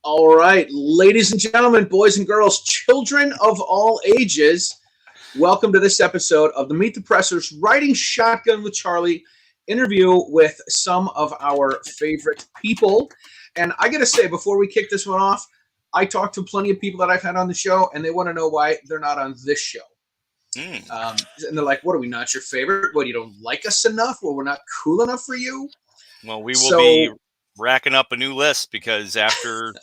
All right, ladies and gentlemen, boys and girls, children of all ages, welcome to this episode of the Meet the Pressers Riding Shotgun with Charlie interview with some of our favorite people. And I got to say, before we kick this one off, I talked to plenty of people that I've had on the show, and they want to know why they're not on this show. And they're like, what, are we not your favorite? What, you don't like us enough? Well, we're not cool enough for you? Well, we will be racking up a new list because after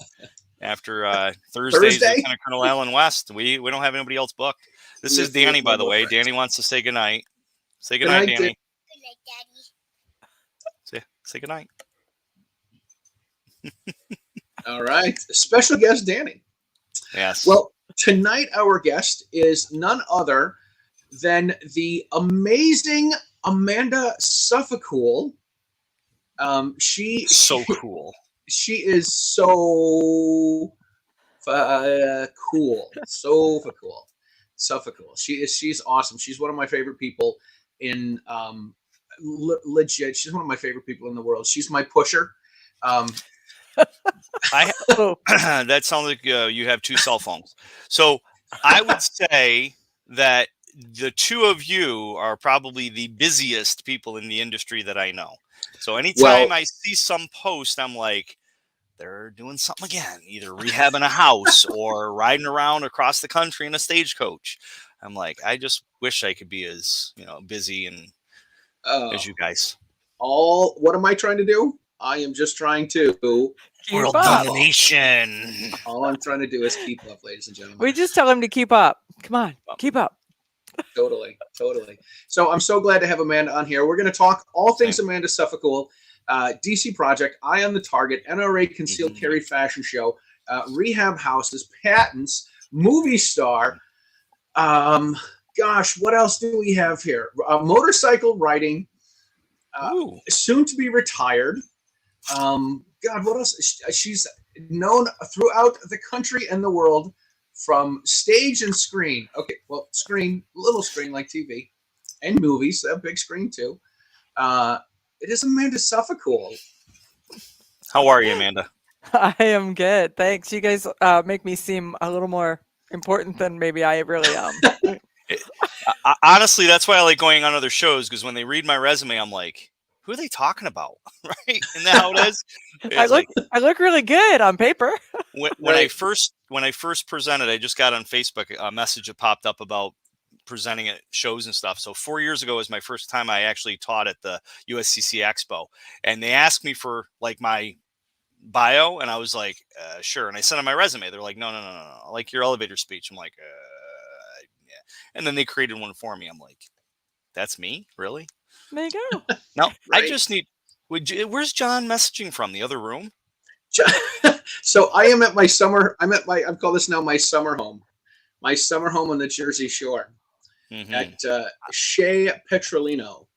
Thursday's Lieutenant Colonel Alan West, we don't have anybody else booked. This is Danny, by the way. Danny wants to say goodnight. Say goodnight, Danny. Good night, Daddy. Say goodnight. All right. Special guest, Danny. Yes. Well, tonight our guest is none other than the amazing Amanda Suffecool. So cool. She is so cool. Suffecool. She's awesome. She's one of my favorite people in legit. She's one of my favorite people in the world. She's my pusher. That sounds like you have two cell phones. So I would say that the two of you are probably the busiest people in the industry that I know. So anytime I see some post, I'm like, they're doing something again, either rehabbing a house or riding around across the country in a stagecoach. I'm like, I just wish I could be as busy and as you guys. What am I trying to do? I am just trying to world domination. All I'm trying to do is keep up, ladies and gentlemen. We just tell him to keep up. Come on, keep up. Totally. So I'm so glad to have Amanda on here. We're going to talk all things Amanda Suffecool, DCProject, Eye on the Target, NRA Concealed Carry Fashion Show, rehab houses, patents, movie star. Gosh, what else do we have here? Motorcycle riding, soon to be retired. God, what else? She's known throughout the country and the world from stage and screen. Okay, well, screen, little screen like TV, and movies, a big screen too. It is Amanda Suffecool. How are you, Amanda? I am good. Thanks. You guys make me seem a little more important than maybe I really am. Honestly, that's why I like going on other shows, because when they read my resume, I'm like, who are they talking about? Right? Isn't that how it is? I look really good on paper. When I first presented, I just got on Facebook a message that popped up about presenting at shows and stuff. So 4 years ago was my first time I actually taught at the USCC Expo, and they asked me for like my bio, and I was like, sure. And I sent them my resume. They're like, no, like your elevator speech. I'm like, yeah. And then they created one for me. I'm like, that's me, really? There you go. No, Right. I just need. Where's John messaging from? The other room? So I am at my summer. I call this now my summer home. My summer home on the Jersey Shore at Shea Petrolino.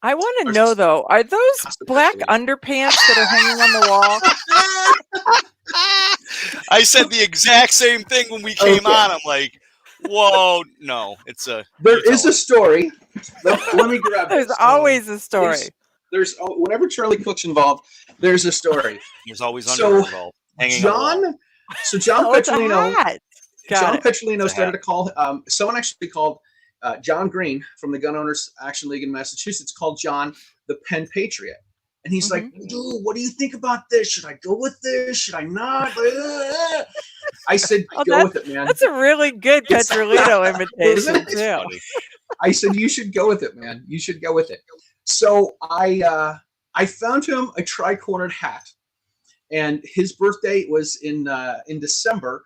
I want to know though, are those black underpants that are hanging on the wall? I said the exact same thing when we came on. I'm like, whoa, no, it's a. There is a story. Let me grab it. There's always a story. There's whenever Charlie Cook's involved, there's a story. There's always underwear involved. John Petrolino. John Petrolino started to call. Someone actually called John Green from the Gun Owners Action League in Massachusetts. Called John the Pen Patriot, and he's like, "Dude, what do you think about this? Should I go with this? Should I not?" I said, "Go with it, man." That's a really good Petrolino imitation too. I said, "You should go with it, man. You should go with it." So I found him a tri-cornered hat, and his birthday was in December,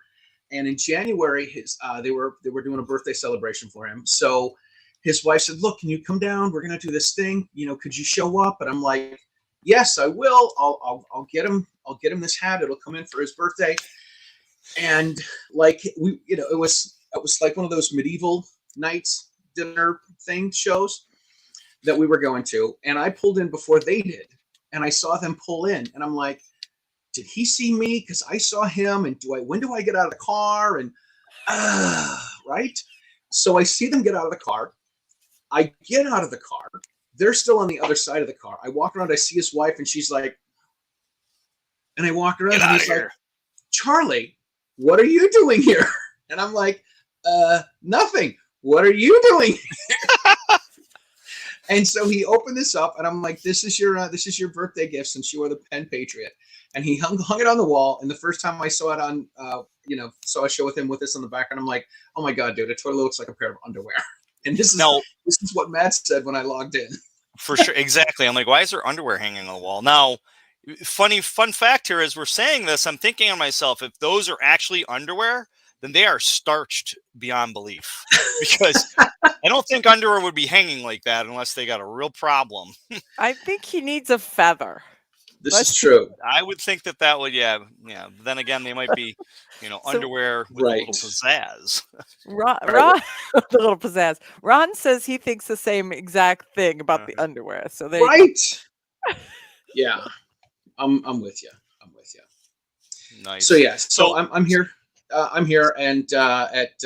and in January they were doing a birthday celebration for him. So his wife said, "Look, can you come down? We're gonna do this thing. Could you show up?" And I'm like, "Yes, I will. I'll get him. I'll get him this hat. It'll come in for his birthday." And like it was like one of those medieval nights dinner thing shows that we were going to, and I pulled in before they did, and I saw them pull in, and I'm like, did he see me? Because I saw him, and when do I get out of the car? And right? So I see them get out of the car. I get out of the car. They're still on the other side of the car. I walk around, I see his wife, and she's like, and I walk around, and he's like, Charlie, what are you doing here? And I'm like, nothing. What are you doing here? And so he opened this up, and I'm like, this is your birthday gift since you are the Penn Patriot. And he hung it on the wall. And the first time I saw it on, saw a show with him with this on the background, I'm like, oh my God, dude, it totally looks like a pair of underwear. And this is what Matt said when I logged in. For sure. Exactly. I'm like, why is there underwear hanging on the wall? Now, fun fact here, as we're saying this, I'm thinking to myself, if those are actually underwear, then they are starched beyond belief, because I don't think underwear would be hanging like that unless they got a real problem. I think he needs a feather. This is true. I would think that would, yeah. Then again, they might be, underwear with a little pizzazz. Ron, the little pizzazz. Ron says he thinks the same exact thing about the underwear. So they Yeah, I'm with you. Nice. So yeah, so I'm here. I'm here and at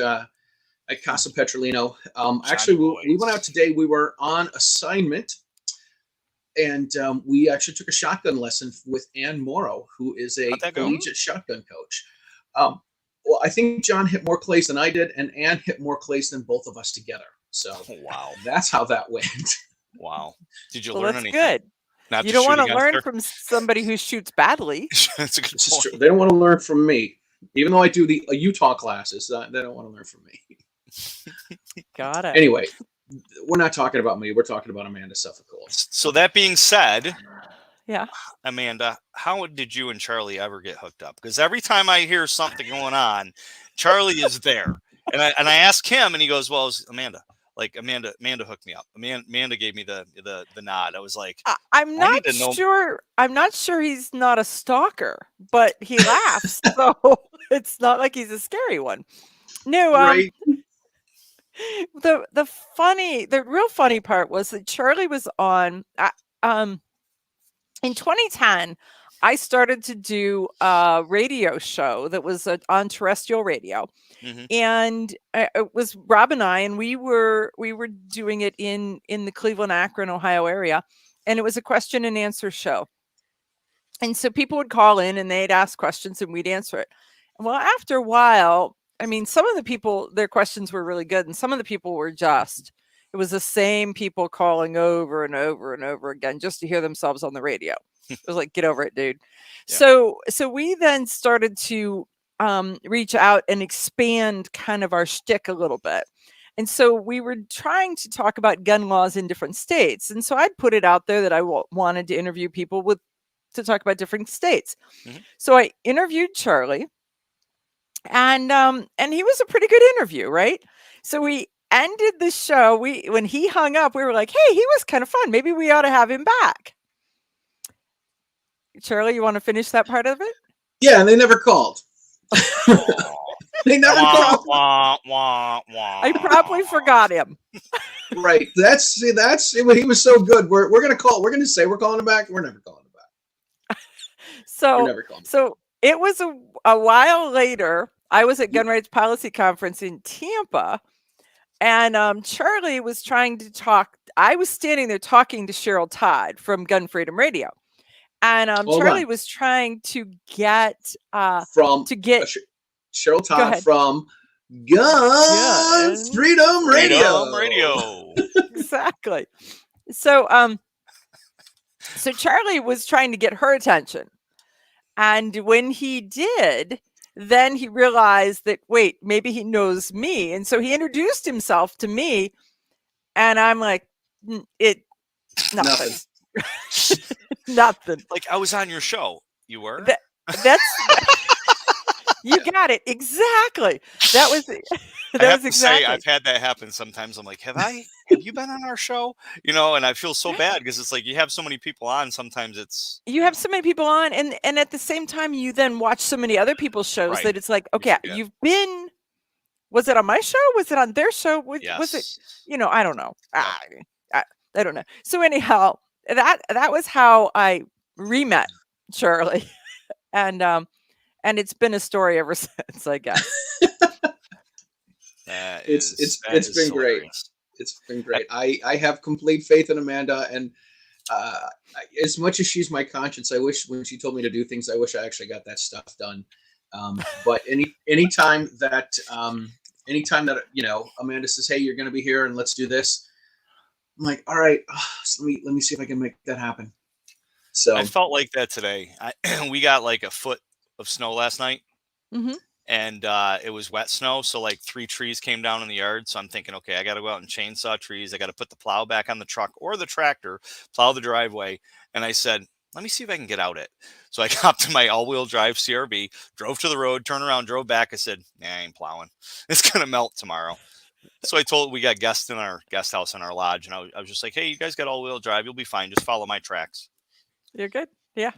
Casa Petrolino. Actually, we went out today. We were on assignment, and we actually took a shotgun lesson with Ann Morrow, who is a collegiate shotgun coach. Well, I think John hit more clays than I did, and Ann hit more clays than both of us together. So wow, that's how that went. Wow. Did you learn anything? That's good. You don't want to learn from somebody who shoots badly. That's a good point. True. They don't want to learn from me. Even though I do the Utah classes, they don't want to learn from me. Got it. Anyway, we're not talking about me. We're talking about Amanda Suffecool. So that being said, yeah, Amanda, how did you and Charlie ever get hooked up? Because every time I hear something going on, Charlie is there, and I ask him, and he goes, "Well, it was Amanda. Like Amanda hooked me up. Amanda gave me the nod." I was like, I'm not sure. I'm not sure he's not a stalker, but he laughs, so it's not like he's a scary one. No, right. The real funny part was that Charlie was on. In 2010, I started to do a radio show that was on terrestrial radio. Mm-hmm. And it was Rob and I, and we were doing it in the Cleveland, Akron, Ohio area, and it was a question and answer show. And so people would call in and they'd ask questions and we'd answer it. Well, after a while, I mean, some of the people, their questions were really good, and some of the people were it was the same people calling over and over and over again just to hear themselves on the radio. It was like, get over it, dude. Yeah. So we then started to reach out and expand kind of our shtick a little bit. And so we were trying to talk about gun laws in different states. And so I'd put it out there that I wanted to interview people to talk about different states. Mm-hmm. So I interviewed Charlie, and he was a pretty good interview, right? So we ended the show. When he hung up, we were like, hey, he was kind of fun. Maybe we ought to have him back. Charlie, you want to finish that part of it? Yeah, and they never called. They never called. I probably forgot him. Right. That's he was so good. We're gonna call. We're gonna say we're calling him back. We're never calling him back. So it was a while later. I was at Gun Rights Policy Conference in Tampa, and Charlie was trying to talk. I was standing there talking to Cheryl Todd from Gun Freedom Radio. And Charlie was trying to get Cheryl Todd from Gun Freedom Radio. Exactly. So Charlie was trying to get her attention, and when he did, then he realized that maybe he knows me, and so he introduced himself to me, and I'm like, nothing. Nothing. Like, I was on your show. You were? That's you got it. Exactly. That was exactly. I've had that happen sometimes. I'm like, have you been on our show? And I feel so bad because it's like you have so many people on. Sometimes you have so many people on, and at the same time you then watch so many other people's shows that it's like, okay, you've been. Was it on my show? Was it on their show? Was it? I don't know. I don't know. So anyhow. That was how I re-met Charlie, and it's been a story ever since, I guess. It's been great. It's been great. I have complete faith in Amanda, and as much as she's my conscience, I wish when she told me to do things, I wish I actually got that stuff done. But anytime that Amanda says, "Hey, you're going to be here, and let's do this," I'm like, "All right, so let me see if I can make that happen." So I felt like that today. We got like a foot of snow last night, Mm-hmm. and it was wet snow. So like 3 trees came down in the yard. So I'm thinking, okay, I got to go out and chainsaw trees. I got to put the plow back on the truck or the tractor, plow the driveway. And I said, let me see if I can get out it. So I hopped in my all-wheel drive CRV, drove to the road, turned around, drove back. I said, I ain't plowing. It's going to melt tomorrow. So we got guests in our guest house in our lodge. And I was just like, hey, you guys got all-wheel drive. You'll be fine. Just follow my tracks. You're good. Yeah.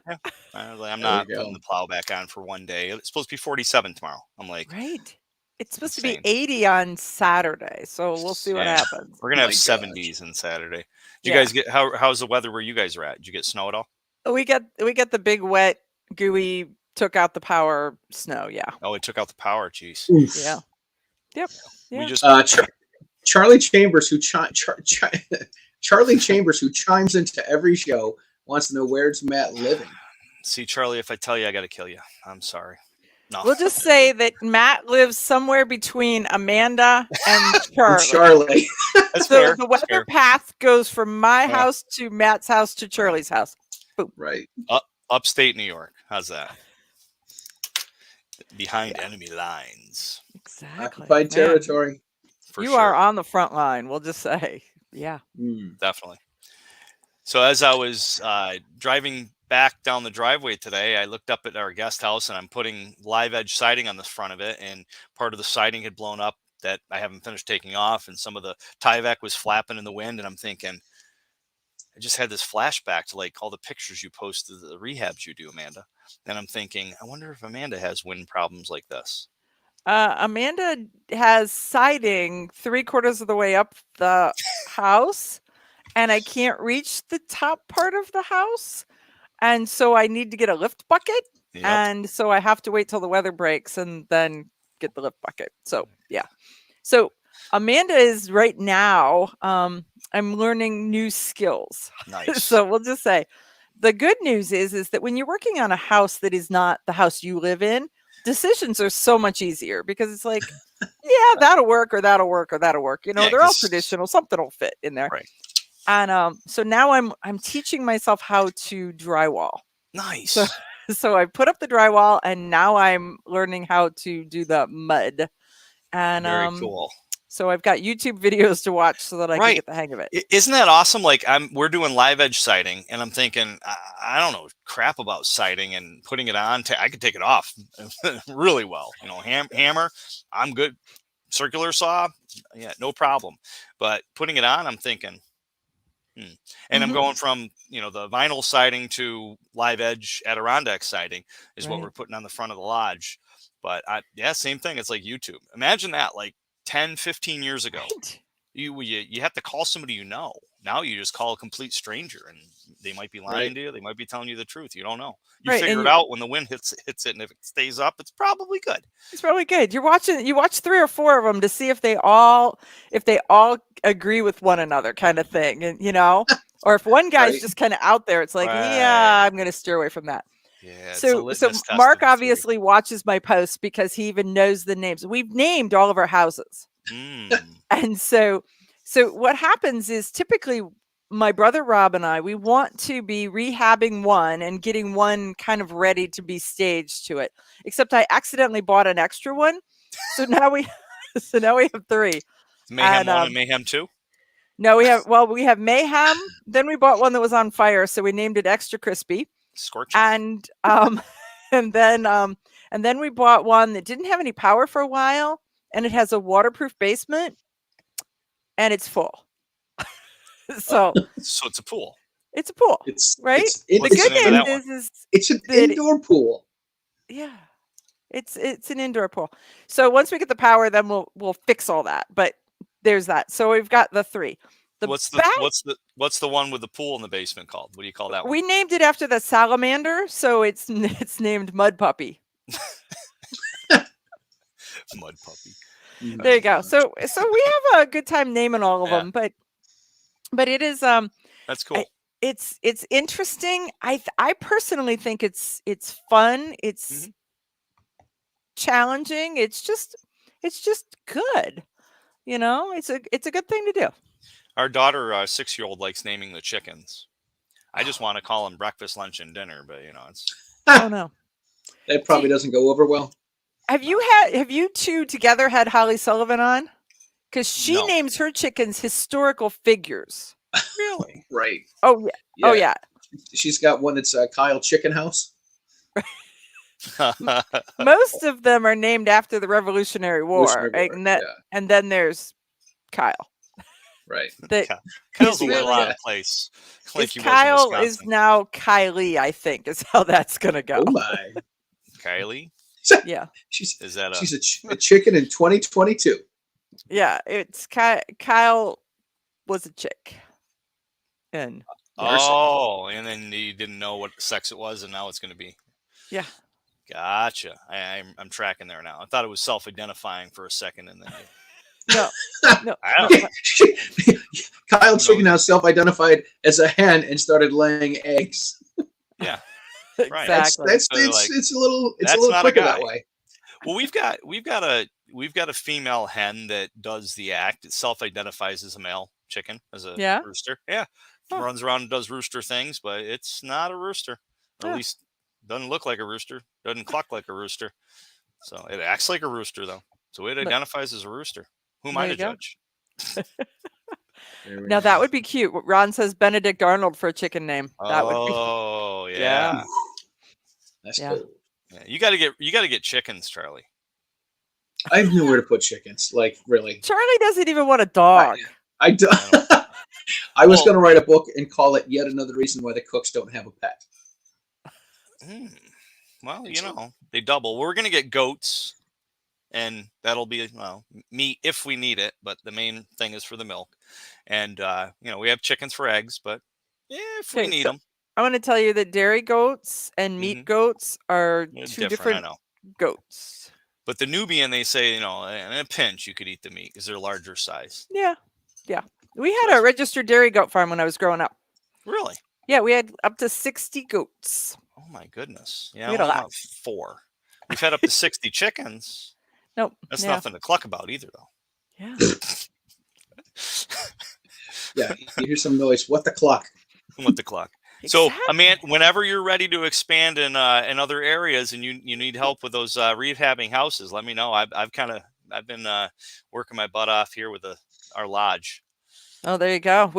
I'm not putting the plow back on for one day. It's supposed to be 47 tomorrow. I'm like, right. It's supposed insane. to be 80 on Saturday. So we'll see what happens. We're going to have 70s on Saturday. Did you guys get, how's the weather where you guys are at? Did you get snow at all? We get the big, wet, gooey, took out the power snow. Yeah. Oh, it took out the power. Jeez. Oof. Yeah. Yep. Yeah. We just, Charlie Chambers, who Charlie Chambers, who chimes into every show, wants to know, where's Matt living? see, Charlie, if I tell you, I got to kill you. I'm sorry. No. We'll just say that Matt lives somewhere between Amanda and Charlie. Charlie. That's So fair. the weather path goes from my Yeah. house to Matt's house to Charlie's house. Boom. Right. Upstate New York. How's that? Behind enemy lines. Exactly. Occupied Man, territory. For you sure. are on the front line. We'll just say, yeah. Definitely. So as I was driving back down the driveway today, I looked up at our guest house and I'm putting live edge siding on the front of it, and part of the siding had blown up that I haven't finished taking off, and some of the Tyvek was flapping in the wind, and I'm thinking, I just had this flashback to like all the pictures you posted, the rehabs you do, Amanda. And I'm thinking, I wonder if Amanda has wind problems like this. Amanda has siding 3/4 of the way up the house, and I can't reach the top part of the house. And so I need to get a lift bucket. Yep. And so I have to wait till the weather breaks and then get the lift bucket. So, yeah. So Amanda is right now, I'm learning new skills. Nice. So we'll just say the good news is that when you're working on a house that is not the house you live in, decisions are so much easier because it's like, yeah, that'll work or that'll work or that'll work. You know, Yeah, they're all 'cause- traditional. Something will fit in there. Right. And so now I'm teaching myself how to drywall. Nice. So I put up the drywall and now I'm learning how to do the mud. And Very cool. so I've got YouTube videos to watch so that I can Right. get the hang of it. Isn't that awesome? Like we're doing live edge siding, and I'm thinking, I don't know crap about siding and putting it on. I could take it off really well. You know, hammer, I'm good. Circular saw, yeah, no problem. But putting it on, I'm thinking, and I'm going from, you know, the vinyl siding to live edge Adirondack siding is what Right. we're putting on the front of the lodge. But same thing. It's like YouTube. Imagine that, like 10, 15 years ago. Right. You have to call somebody you know. Now you just call a complete stranger, and they might be lying to you. They might be telling you the truth. You don't know. You Right, figure and it out when the wind hits it, and if it stays up, it's probably good. It's probably good. You watch 3 or 4 of them to see if they all agree with one another, kind of thing. And you know, or if one guy's Right. just kind of out there, it's like, yeah, I'm going to steer away from that. Yeah. It's a So litmus test Mark of the theory. obviously watches my posts because he even knows the names. We've named all of our houses. And so what happens is typically my brother Rob and I, we want to be rehabbing one and getting one kind of ready to be staged to it. Except I accidentally bought an extra one. So now we have 3. Mayhem and, 1 and Mayhem 2. No, we have Mayhem. Then we bought one that was on fire, so we named it Extra Crispy. Scorching. And and then we bought one that didn't have any power for a while, and it has a waterproof basement, and it's full. So it's a pool. it's a pool, It's right? the What's The the good name of that news is It's an that indoor pool. yeah, it's an indoor pool. So once we get the power, then we'll fix all that. But there's that. So we've got the 3. What's the one with the pool in the basement called? What do you call that one? We named it after the salamander, so it's named Mud Puppy. Mud Puppy. There you go. So we have a good time naming all of them, but it is That's cool. it's interesting. I personally think it's fun. It's challenging. It's just good. It's a good thing to do. Our daughter, 6-year-old, likes naming the chickens. I just want to call them breakfast, lunch, and dinner, but it's. Oh no, That probably doesn't go over well. have you two together had Holly Sullivan on? Because she No. names her chickens historical figures. Really? Right. Oh yeah. Oh yeah. She's got one that's Kyle Chicken House. Most of them are named after the Revolutionary War, and then there's Kyle. Right. Kyle's a really little out of place. Like he was in Kyle Wisconsin. is now Kylie, I think, is how that's gonna go. Oh my. Kylie? Yeah. She's a chicken in 2022. Yeah, it's Kyle was a chick. And and then you didn't know what sex it was, and now it's going to be. Yeah. Gotcha. I'm tracking there now. I thought it was self-identifying for a second, and then no. I don't know. Kyle Chicken House self-identified as a hen and started laying eggs. Yeah. Right. Exactly. It's a little not a quicker guy. that way. Well, we've got a female hen that does the act. It self-identifies as a male chicken, as a rooster. Yeah. Huh. Runs around and does rooster things, but it's not a rooster. Or Yeah. at least doesn't look like a rooster. Doesn't cluck like a rooster. So it acts like a rooster, though. So it identifies as a rooster. Who am I to judge? Now that would be cute. Ron says Benedict Arnold for a chicken name. That would be. Oh yeah. That's cool. Yeah, you got to get chickens, Charlie. I have nowhere to put chickens. Like really. Charlie doesn't even want a dog. I do. I was going to write a book and call it "Yet Another Reason Why the Cooks Don't Have a Pet." Well, they double. We're going to get goats, and that'll be meat if we need it. But the main thing is for the milk, and we have chickens for eggs, but if we need them. I want to tell you that dairy goats and meat goats are two different goats. But the Nubian, they say, in a pinch, you could eat the meat because they're larger size. Yeah. We had a registered dairy goat farm when I was growing up. Really? Yeah, we had up to 60 goats. Oh, my goodness. Yeah, we had a lot. 4. We've had up to 60 chickens. Nope. That's nothing to cluck about either, though. Yeah. Yeah, you hear some noise. What the clock? What the clock? So, Amanda, whenever you're ready to expand in other areas and you need help with those rehabbing houses, let me know. I've been working my butt off here with our lodge. Oh, there you go.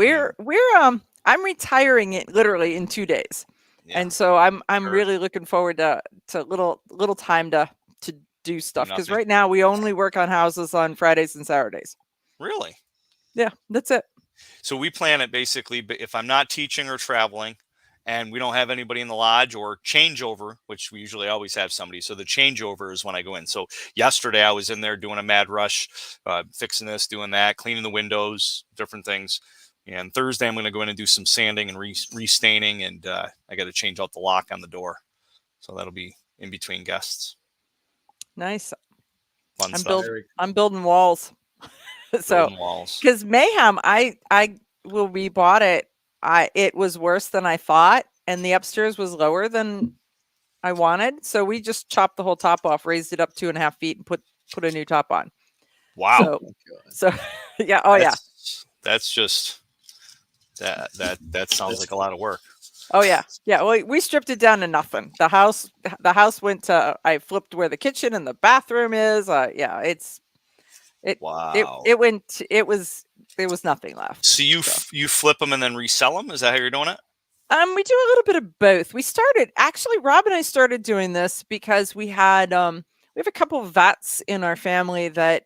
I'm retiring it literally in 2 days, and so I'm really looking forward to little time to do stuff because right now we only work on houses on Fridays and Saturdays. Really? Yeah, that's it. So we plan it basically, if I'm not teaching or traveling and we don't have anybody in the lodge or changeover, which we usually always have somebody. So the changeover is when I go in. So yesterday I was in there doing a mad rush, fixing this, doing that, cleaning the windows, different things. And Thursday I'm going to go in and do some sanding and restaining. And I got to change out the lock on the door. So that'll be in between guests. Nice. Fun stuff. I'm building walls. So, because Mayhem, I when we bought it, it was worse than I thought, and the upstairs was lower than I wanted. So we just chopped the whole top off, raised it up 2.5 feet, and put a new top on. Wow. So yeah. Oh yeah. That's just that sounds like a lot of work. Oh yeah. Yeah. Well, we stripped it down to nothing. The house went to. I flipped where the kitchen and the bathroom is. Yeah. Wow. There was nothing left. So you flip them and then resell them? Is that how you're doing it? We do a little bit of both. Rob and I started doing this because we have a couple of vets in our family that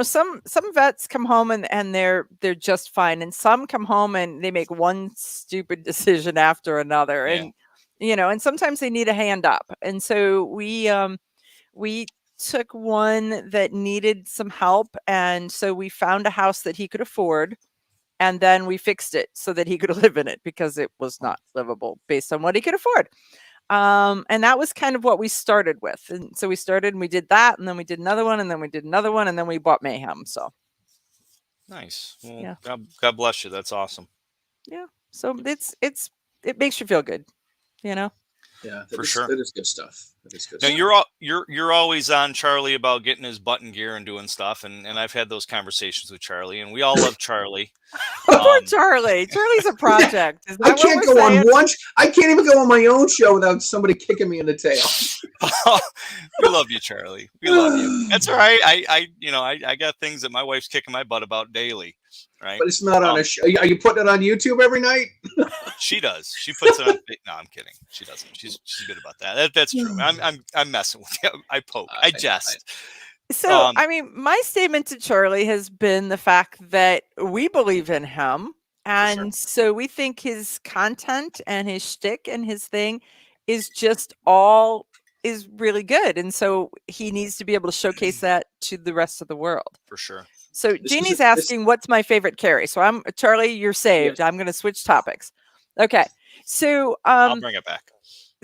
some vets come home and they're just fine, and some come home and they make one stupid decision after another, and and sometimes they need a hand up. And so we took one that needed some help, and so we found a house that he could afford, and then we fixed it so that he could live in it because it was not livable based on what he could afford. And that was kind of what we started with. And so we started and we did that, and then we did another one, and then we did another one, and then we bought Mayhem. So nice. Well, God bless you. That's awesome. Yeah. So it makes you feel good, Yeah, For sure. That is good stuff. That is good Now stuff. you're always on Charlie about getting his button gear and doing stuff, and I've had those conversations with Charlie, and we all love Charlie. Poor Charlie. Charlie's a project. Is I that what can't we're go on saying? I can't even go on my own show without somebody kicking me in the tail. We love you, Charlie. We love you. That's all right. I got things that my wife's kicking my butt about daily, right? But it's not on a show. Are you putting it on YouTube every night? She does. She puts it on. No, I'm kidding. She doesn't. She's good about that. That's true. I'm messing with you. I poke. I jest. So, I mean, my statement to Charlie has been the fact that we believe in him. And so we think his content and his shtick and his thing is just is really good. And so he needs to be able to showcase that to the rest of the world. For sure. So Jeannie's asking, what's my favorite carry? So Charlie, you're saved. I'm going to switch topics. Okay. So I'll bring it back.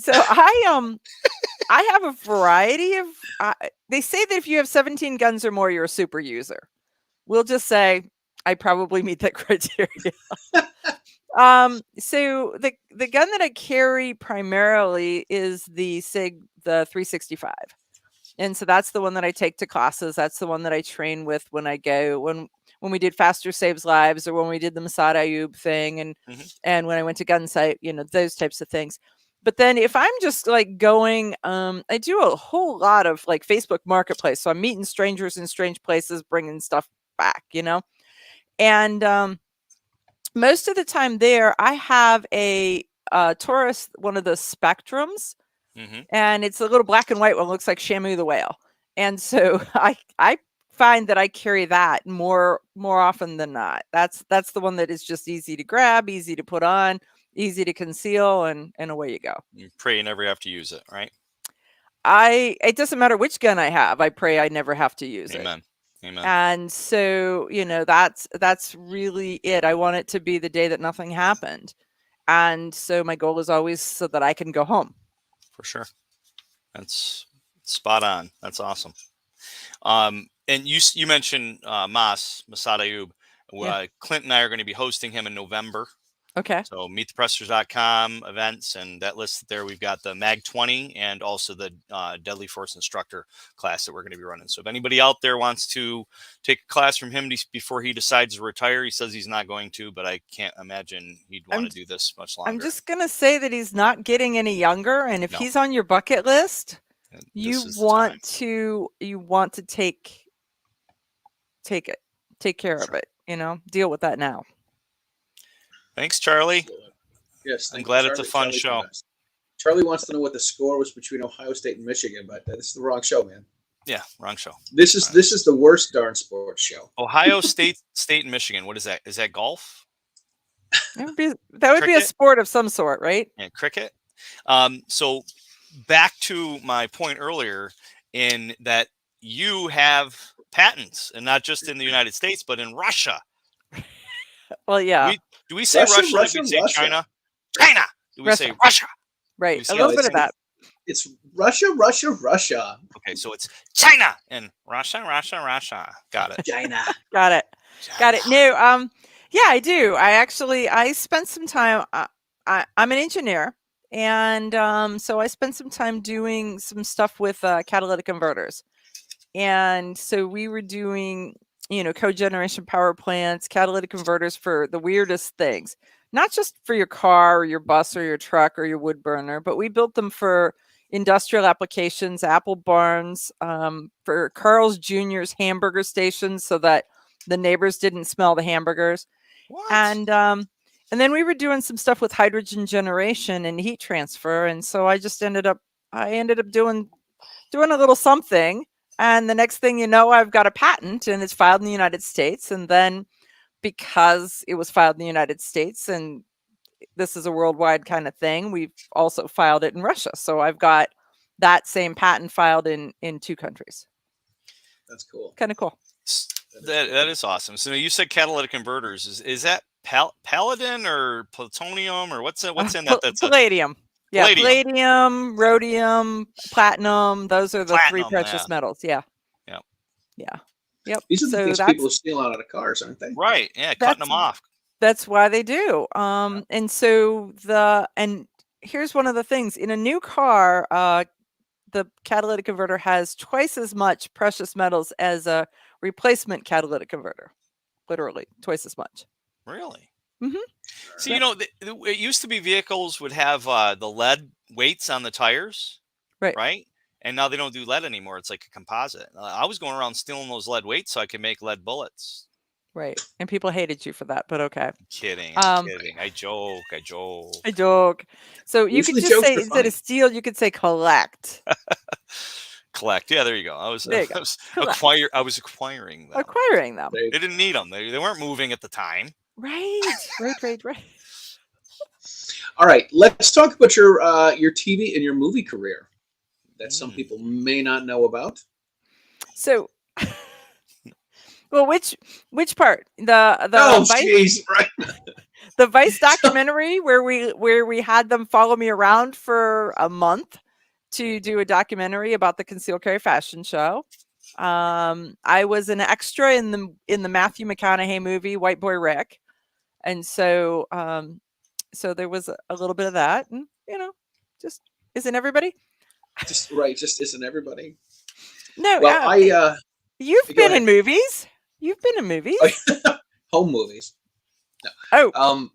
So I have a variety of, they say that if you have 17 guns or more, you're a super user. We'll just say I probably meet that criteria. So the gun that I carry primarily is the SIG, the 365. And so that's the one that I take to classes. That's the one that I train with when I go, when we did Faster Saves Lives, or when we did the Masad Ayub thing, and when I went to gun site, those types of things. But then if I'm just like going, I do a whole lot of like Facebook Marketplace. So I'm meeting strangers in strange places, bringing stuff back, and most of the time there, I have a Taurus, one of the Spectrums, and it's a little black and white one, looks like Shamu the whale. And so I find that I carry that more often than not. That's the one that is just easy to grab, easy to put on, easy to conceal, and away you go. You pray you never have to use it, right? It doesn't matter which gun I have. I pray I never have to use it. Amen. And so, that's really it. I want it to be the day that nothing happened. And so my goal is always so that I can go home. For sure. That's spot on. That's awesome. And you mentioned Masad Ayub. Yeah. Clint and I are going to be hosting him in November. Okay. So meetthepressers.com events, and that list there, we've got the MAG 20 and also the Deadly Force Instructor class that we're going to be running. So if anybody out there wants to take a class from him before he decides to retire, he says he's not going to, but I can't imagine he'd want to do this much longer. I'm just going to say that he's not getting any younger. And if he's on your bucket list, you want to take it, take care of it, deal with that now. Thanks, Charlie. Yes, I'm glad it's a fun show. Charlie wants to know what the score was between Ohio State and Michigan, but that's the wrong show, man. Yeah, wrong show. This is the worst darn sports show. Ohio State and Michigan. What is that? Is that golf? That would be a sport of some sort, right? Yeah, cricket. So back to my point earlier, in that you have patents, and not just in the United States, but in Russia. Well, yeah. Do we say Russia? Do we say China? China. Do we say Russia? Right. A little bit of that. It's Russia. Okay, so it's China and Russia. Got it. China. Got it. No, yeah, I do. I spent some time. I'm an engineer, and so I spent some time doing some stuff with catalytic converters, and so we were doing cogeneration power plants, catalytic converters for the weirdest things, not just for your car or your bus or your truck or your wood burner, but we built them for industrial applications, apple barns, for Carl's Jr.'s hamburger stations, so that the neighbors didn't smell the hamburgers. What? And then we were doing some stuff with hydrogen generation and heat transfer. And so I just ended up doing a little something. And the next thing you know, I've got a patent, and it's filed in the United States. And then because it was filed in the United States, and this is a worldwide kind of thing, we've also filed it in Russia. So I've got that same patent filed in 2 countries. That's cool. Kind of cool. That is awesome. So you said catalytic converters. Is that palladium or plutonium, or what's in that? That's palladium. Yeah, palladium, rhodium, platinum. Those are the 3 precious metals. Yeah. Yep. These are the things people steal out of cars, aren't they? Right. Yeah, cutting them off. That's why they do. And so here's one of the things in a new car. The catalytic converter has twice as much precious metals as a replacement catalytic converter. Literally twice as much. Really? Mm-hmm. So, it used to be vehicles would have the lead weights on the tires, right? And now they don't do lead anymore. It's like a composite. I was going around stealing those lead weights so I could make lead bullets. Right. And people hated you for that, but okay. I'm kidding. I joke. I joke. So you could just say, instead of steal, you could say collect. Collect. Yeah, there you go. I was acquiring them. Acquiring them. They didn't need them. They weren't moving at the time. Right. All right. Let's talk about your TV and your movie career that some people may not know about. So, well, which part? The Vice, right? The Vice documentary where we had them follow me around for a month to do a documentary about the concealed carry fashion show. I was an extra in the Matthew McConaughey movie White Boy Rick, and so there was a little bit of that, and just isn't everybody? Just isn't everybody? No, well, you've been in movies. You've been in movies. Home movies. No. Oh,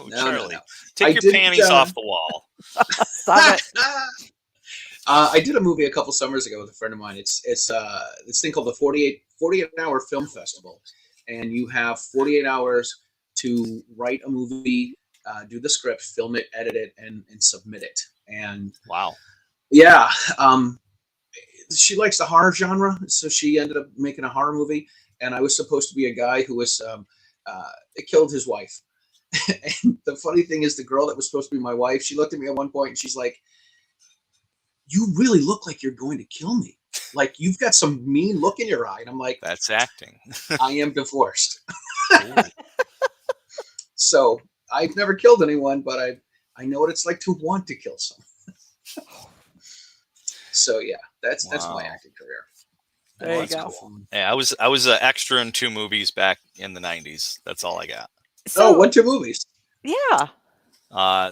Charlie. No. Take your panties off the wall. Stop it. I did a movie a couple summers ago with a friend of mine. It's this thing called the 48-hour film festival. And you have 48 hours to write a movie, do the script, film it, edit it, and submit it. And wow. Yeah. She likes the horror genre, so she ended up making a horror movie. And I was supposed to be a guy who was killed his wife. And the funny thing is, the girl that was supposed to be my wife, she looked at me at one point and she's like, "You really look like you're going to kill me. Like, you've got some mean look in your eye." And I'm like, "That's acting." I am divorced. So I've never killed anyone, but I know what it's like to want to kill someone. So yeah, that's my acting career. There you go. Cool. Yeah, I was an extra in 2 movies back in the 90s. That's all I got. So, what 2 movies? Yeah.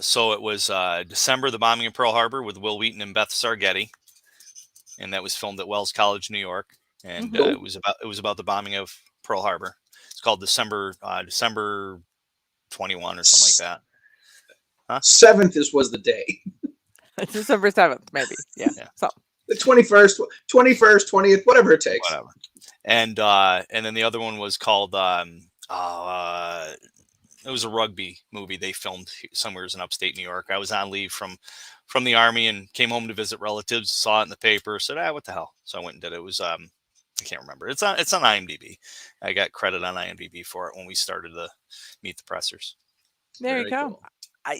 So it was December, the bombing of Pearl Harbor with Will Wheaton and Beth Sargetti, and that was filmed at Wells College, New York, and it was about the bombing of Pearl Harbor. It's called December 21 or something like that. Huh? 7th was the day. December 7th, maybe. Yeah. So the 21st, 20th, whatever it takes. Whatever. And then the other one was called it was a rugby movie they filmed somewhere in upstate New York. I was on leave from the Army and came home to visit relatives, saw it in the paper, said, what the hell? So I went and did it. It was I can't remember. It's on IMDb. I got credit on IMDb for it when we started the Meet the Pressers. There you go. Cool.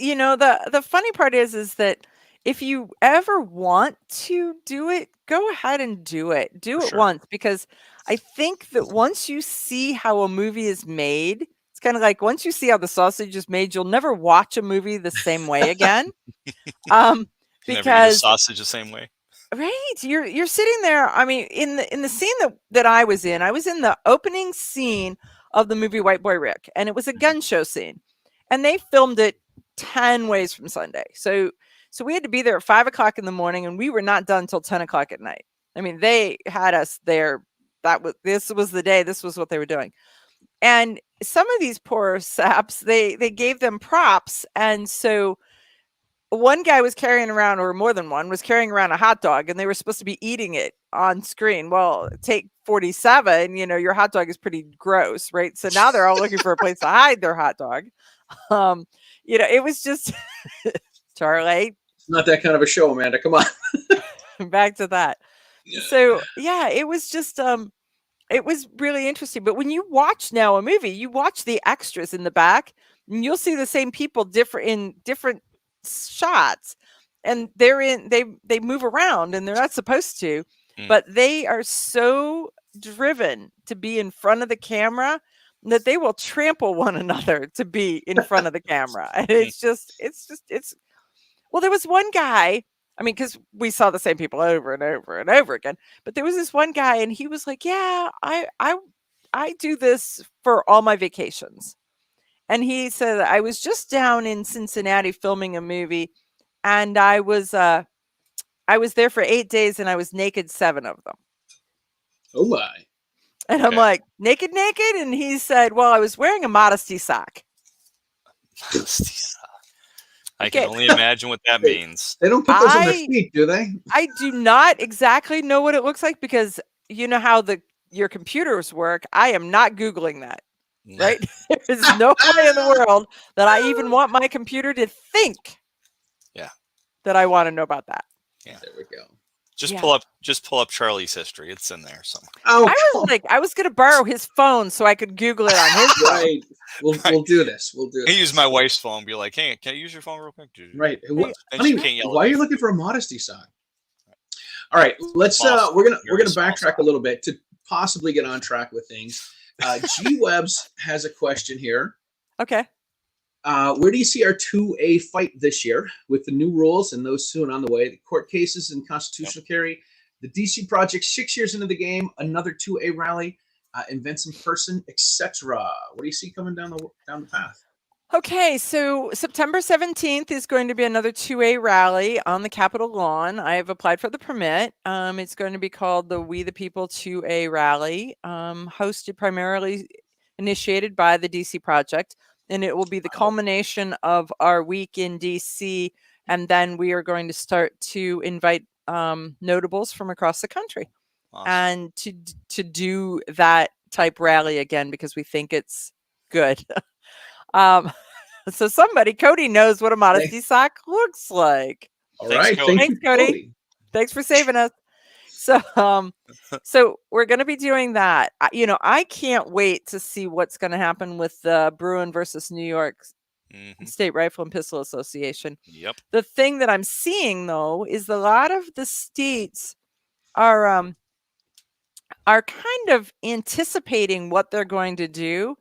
The funny part is that if you ever want to do it, go ahead and do it. Do it once, because I think that once you see how a movie is made, it's kind of like once you see how the sausage is made, you'll never watch a movie the same way again. Because never eat a sausage the same way. Right. You're sitting there. I mean, in the scene that I was in the opening scene of the movie White Boy Rick, and it was a gun show scene, and they filmed it 10 ways from Sunday. So we had to be there at 5:00 in the morning, and we were not done till 10:00 at night. I mean, they had us there. This was the day. This was what they were doing. And some of these poor saps, they gave them props. And so one guy was carrying around, or more than one was carrying around, a hot dog, and they were supposed to be eating it on screen. Well, take 47, your hot dog is pretty gross, right? So now they're all looking for a place to hide their hot dog. It was just Charlie. It's not that kind of a show, Amanda. Come on. Back to that. Yeah. So yeah, it was just it was really interesting. But when you watch now a movie, you watch the extras in the back, and you'll see the same people in different shots, and they move around, and they're not supposed to, but they are so driven to be in front of the camera that they will trample one another to be in front of the camera. And it's well, there was one guy, I mean, because we saw the same people over and over and over again, but there was this one guy, and he was like, yeah, I do this for all my vacations. And he said, I was just down in Cincinnati filming a movie, and I was there for 8 days, and I was naked 7 of them. Oh my! And I'm like, naked? And he said, well, I was wearing a modesty sock. Modesty sock. I can only imagine what that means. They don't put those on their feet, do they? I do not exactly know what it looks like, because you know how your computers work. I am not Googling that, right? There's no way in the world that I even want my computer to think that I want to know about that. Yeah, there we go. Just pull up Charlie's history. It's in there somewhere. Oh, I was going to borrow his phone so I could Google it on his phone. Right. We'll do this. I use my wife's phone. Be like, hey, can I use your phone real quick? Right. Honey, why are you looking for a modesty sock? All right. Let's. We're gonna backtrack a little bit to possibly get on track with things. G Webs has a question here. Okay. Where do you see our 2A fight this year with the new rules and those soon on the way? The court cases and constitutional carry, the DCProject 6 years into the game, another 2A rally, events in person, etc. What do you see coming down the path? Okay, so September 17th is going to be another 2A rally on the Capitol lawn. I have applied for the permit. It's going to be called the We the People 2A rally, hosted primarily initiated by the DCProject. And it will be the culmination of our week in DC. And then we are going to start to invite notables from across the country. Awesome. And to do that type rally again, because we think it's good. So Cody knows what a modesty sock looks like. All right. Thanks, Cody. Thanks for saving us. So we're going to be doing that. I can't wait to see what's going to happen with the Bruin versus New York State Rifle and Pistol Association. Yep. The thing that I'm seeing, though, is a lot of the states are kind of anticipating what they're going to do.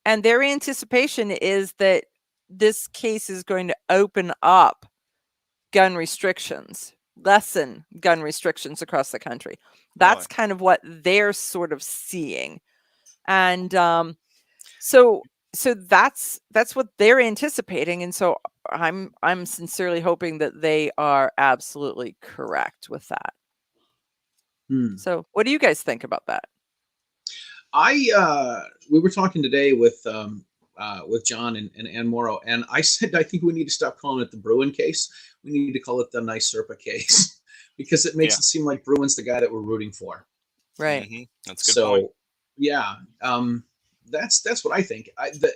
And their anticipation is that this case is going to open up gun restrictions, lessen gun restrictions across the country. That's kind of what they're sort of seeing. And so that's what they're anticipating. And so I'm sincerely hoping that they are absolutely correct with that. So what do you guys think about that? We were talking today with John and Ann Morrow, and I said I think we need to stop calling it the Bruin case. We need to call it the NYSERPA case because it makes it seem like Bruin's the guy that we're rooting for. Right. Mm-hmm. That's a good point. Yeah, that's what I think.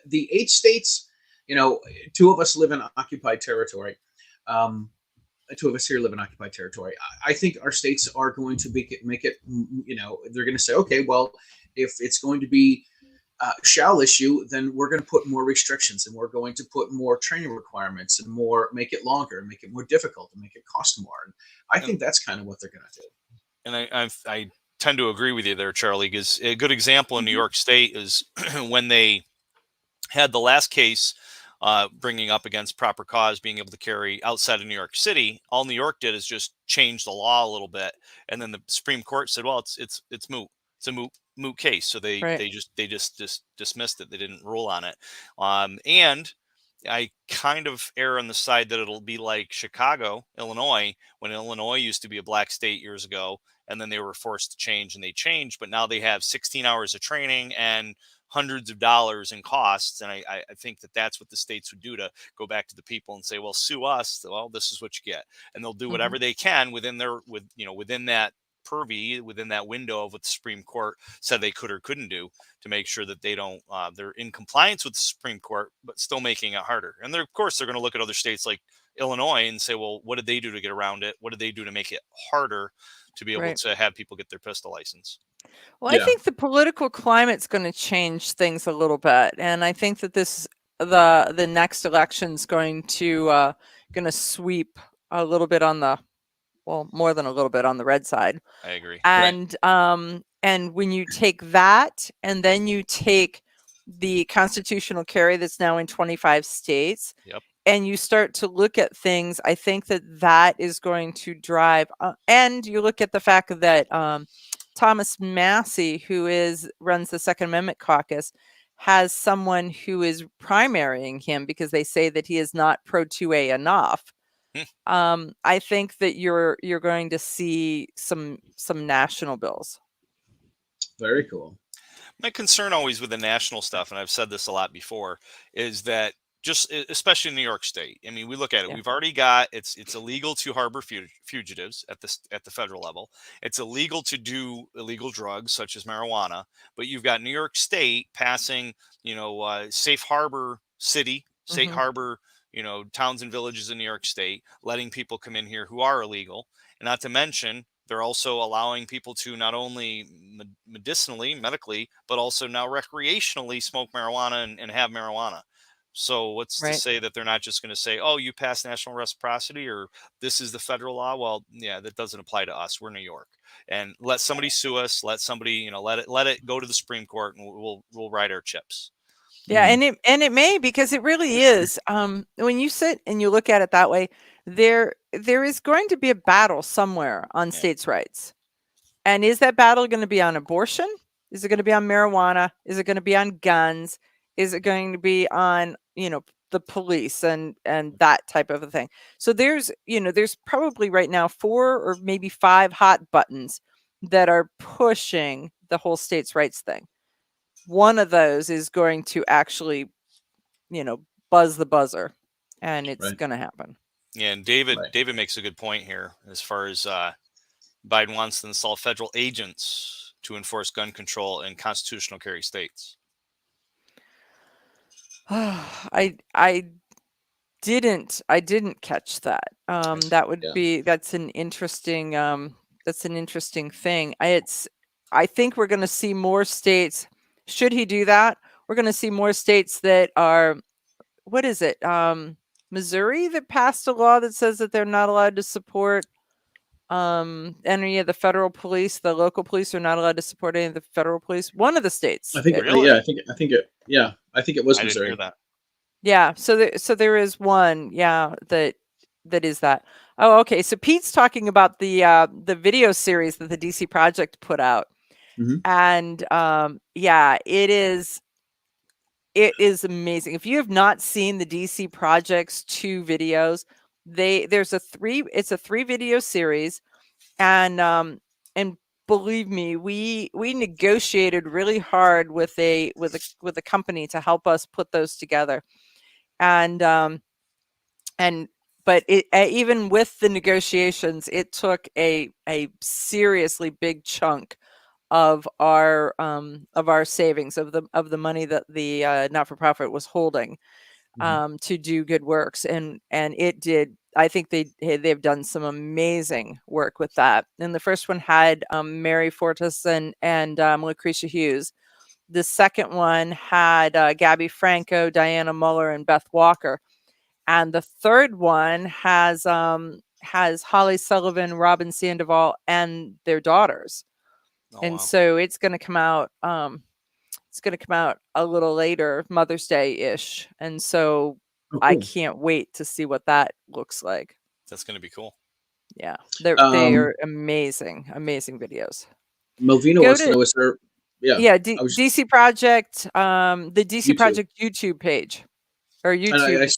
The 8 states, 2 of us live in occupied territory. 2 of us here live in occupied territory. I think our states are going to make it. They're going to say, okay, well, if it's going to be shall issue, then we're going to put more restrictions, and we're going to put more training requirements, and make it longer, and make it more difficult, and make it cost more. And I think that's kind of what they're going to do. And I tend to agree with you there, Charlie, because a good example in New York State is when they had the last case bringing up against proper cause being able to carry outside of New York City. All New York did is just change the law a little bit, and then the Supreme Court said, well, it's moot. It's a moot case. So they just dismissed it. They didn't rule on it. And I kind of err on the side that it'll be like Chicago, Illinois, when Illinois used to be a black state years ago, and then they were forced to change, and they changed, but now they have 16 hours of training and hundreds of dollars in costs. And I think that that's what the states would do, to go back to the people and say, well, sue us. Well, this is what you get. And they'll do whatever they can within that purview, within that window of what the Supreme Court said they could or couldn't do, to make sure that they don't, they're in compliance with the Supreme Court, but still making it harder. And of course, they're going to look at other states like Illinois and say, well, what did they do to get around it? What did they do to make it harder to be able to have people get their pistol license? Well, I think the political climate's going to change things a little bit, and I think that the next election's going to sweep a little bit on the, well, more than a little bit on the red side. I agree. And and when you take that, and then you take the constitutional carry that's now in 25 states, and you start to look at things, I think that is going to drive. And you look at the fact that Thomas Massey, who runs the Second Amendment Caucus, has someone who is primarying him because they say that he is not pro 2A enough, I think that you're going to see some national bills. Very cool. My concern always with the national stuff, and I've said this a lot before, is that just especially in New York State. I mean, we look at it. Yeah. We've already got it's illegal to harbor fugitives at the federal level. It's illegal to do illegal drugs such as marijuana. But you've got New York State passing, safe harbor city, safe harbor, towns and villages in New York State, letting people come in here who are illegal, and not to mention, they're also allowing people to not only medically, but also now recreationally smoke marijuana and have marijuana. So what's to say that they're not just going to say, oh, you passed national reciprocity or this is the federal law? Well, yeah, that doesn't apply to us. We're New York. And let somebody sue us. Let somebody, let it go to the Supreme Court and we'll write our chips. Yeah, and it may, because it really is. When you sit and you look at it that way, there is going to be a battle somewhere on states' rights. And is that battle going to be on abortion? Is it going to be on marijuana? Is it going to be on guns? Is it going to be on, the police and that type of a thing? So there's probably right now 4 or maybe 5 hot buttons that are pushing the whole states' rights thing. One of those is going to actually, buzz the buzzer, and it's going to happen. Yeah, and David makes a good point here as far as Biden wants to install federal agents to enforce gun control in constitutional carry states. I didn't catch that. That would be, that's an interesting thing. I think we're going to see more states. Should he do that? We're going to see more states that are, what is it? Missouri that passed a law that says that they're not allowed to support any of the federal police. The local police are not allowed to support any of the federal police. One of the states. I think it was I Missouri. Didn't hear that. Yeah, so there is one, that is that. Oh, okay. So Pete's talking about the video series that the DCProject put out, and it is amazing. If you have not seen the DCProject's 2 videos, it's a 3 video series, and believe me, we negotiated really hard with a company to help us put those together. But even with the negotiations, it took a seriously big chunk of our savings of the money that the not-for-profit was holding to do good works, and it did. I think they've done some amazing work with that. And the first one had Mary Fortas and Lucretia Hughes. The second one had Gabby Franco, Diana Muller, and Beth Walker. And the third one has Holly Sullivan, Robin Sandoval, and their daughters. So it's going to come out. It's going to come out a little later, Mother's Day ish. And so I can't wait to see what that looks like. That's going to be cool. Yeah, they are amazing videos. Melvina wants to know, is there? Yeah, DCProject, the DCProject YouTube page or YouTube.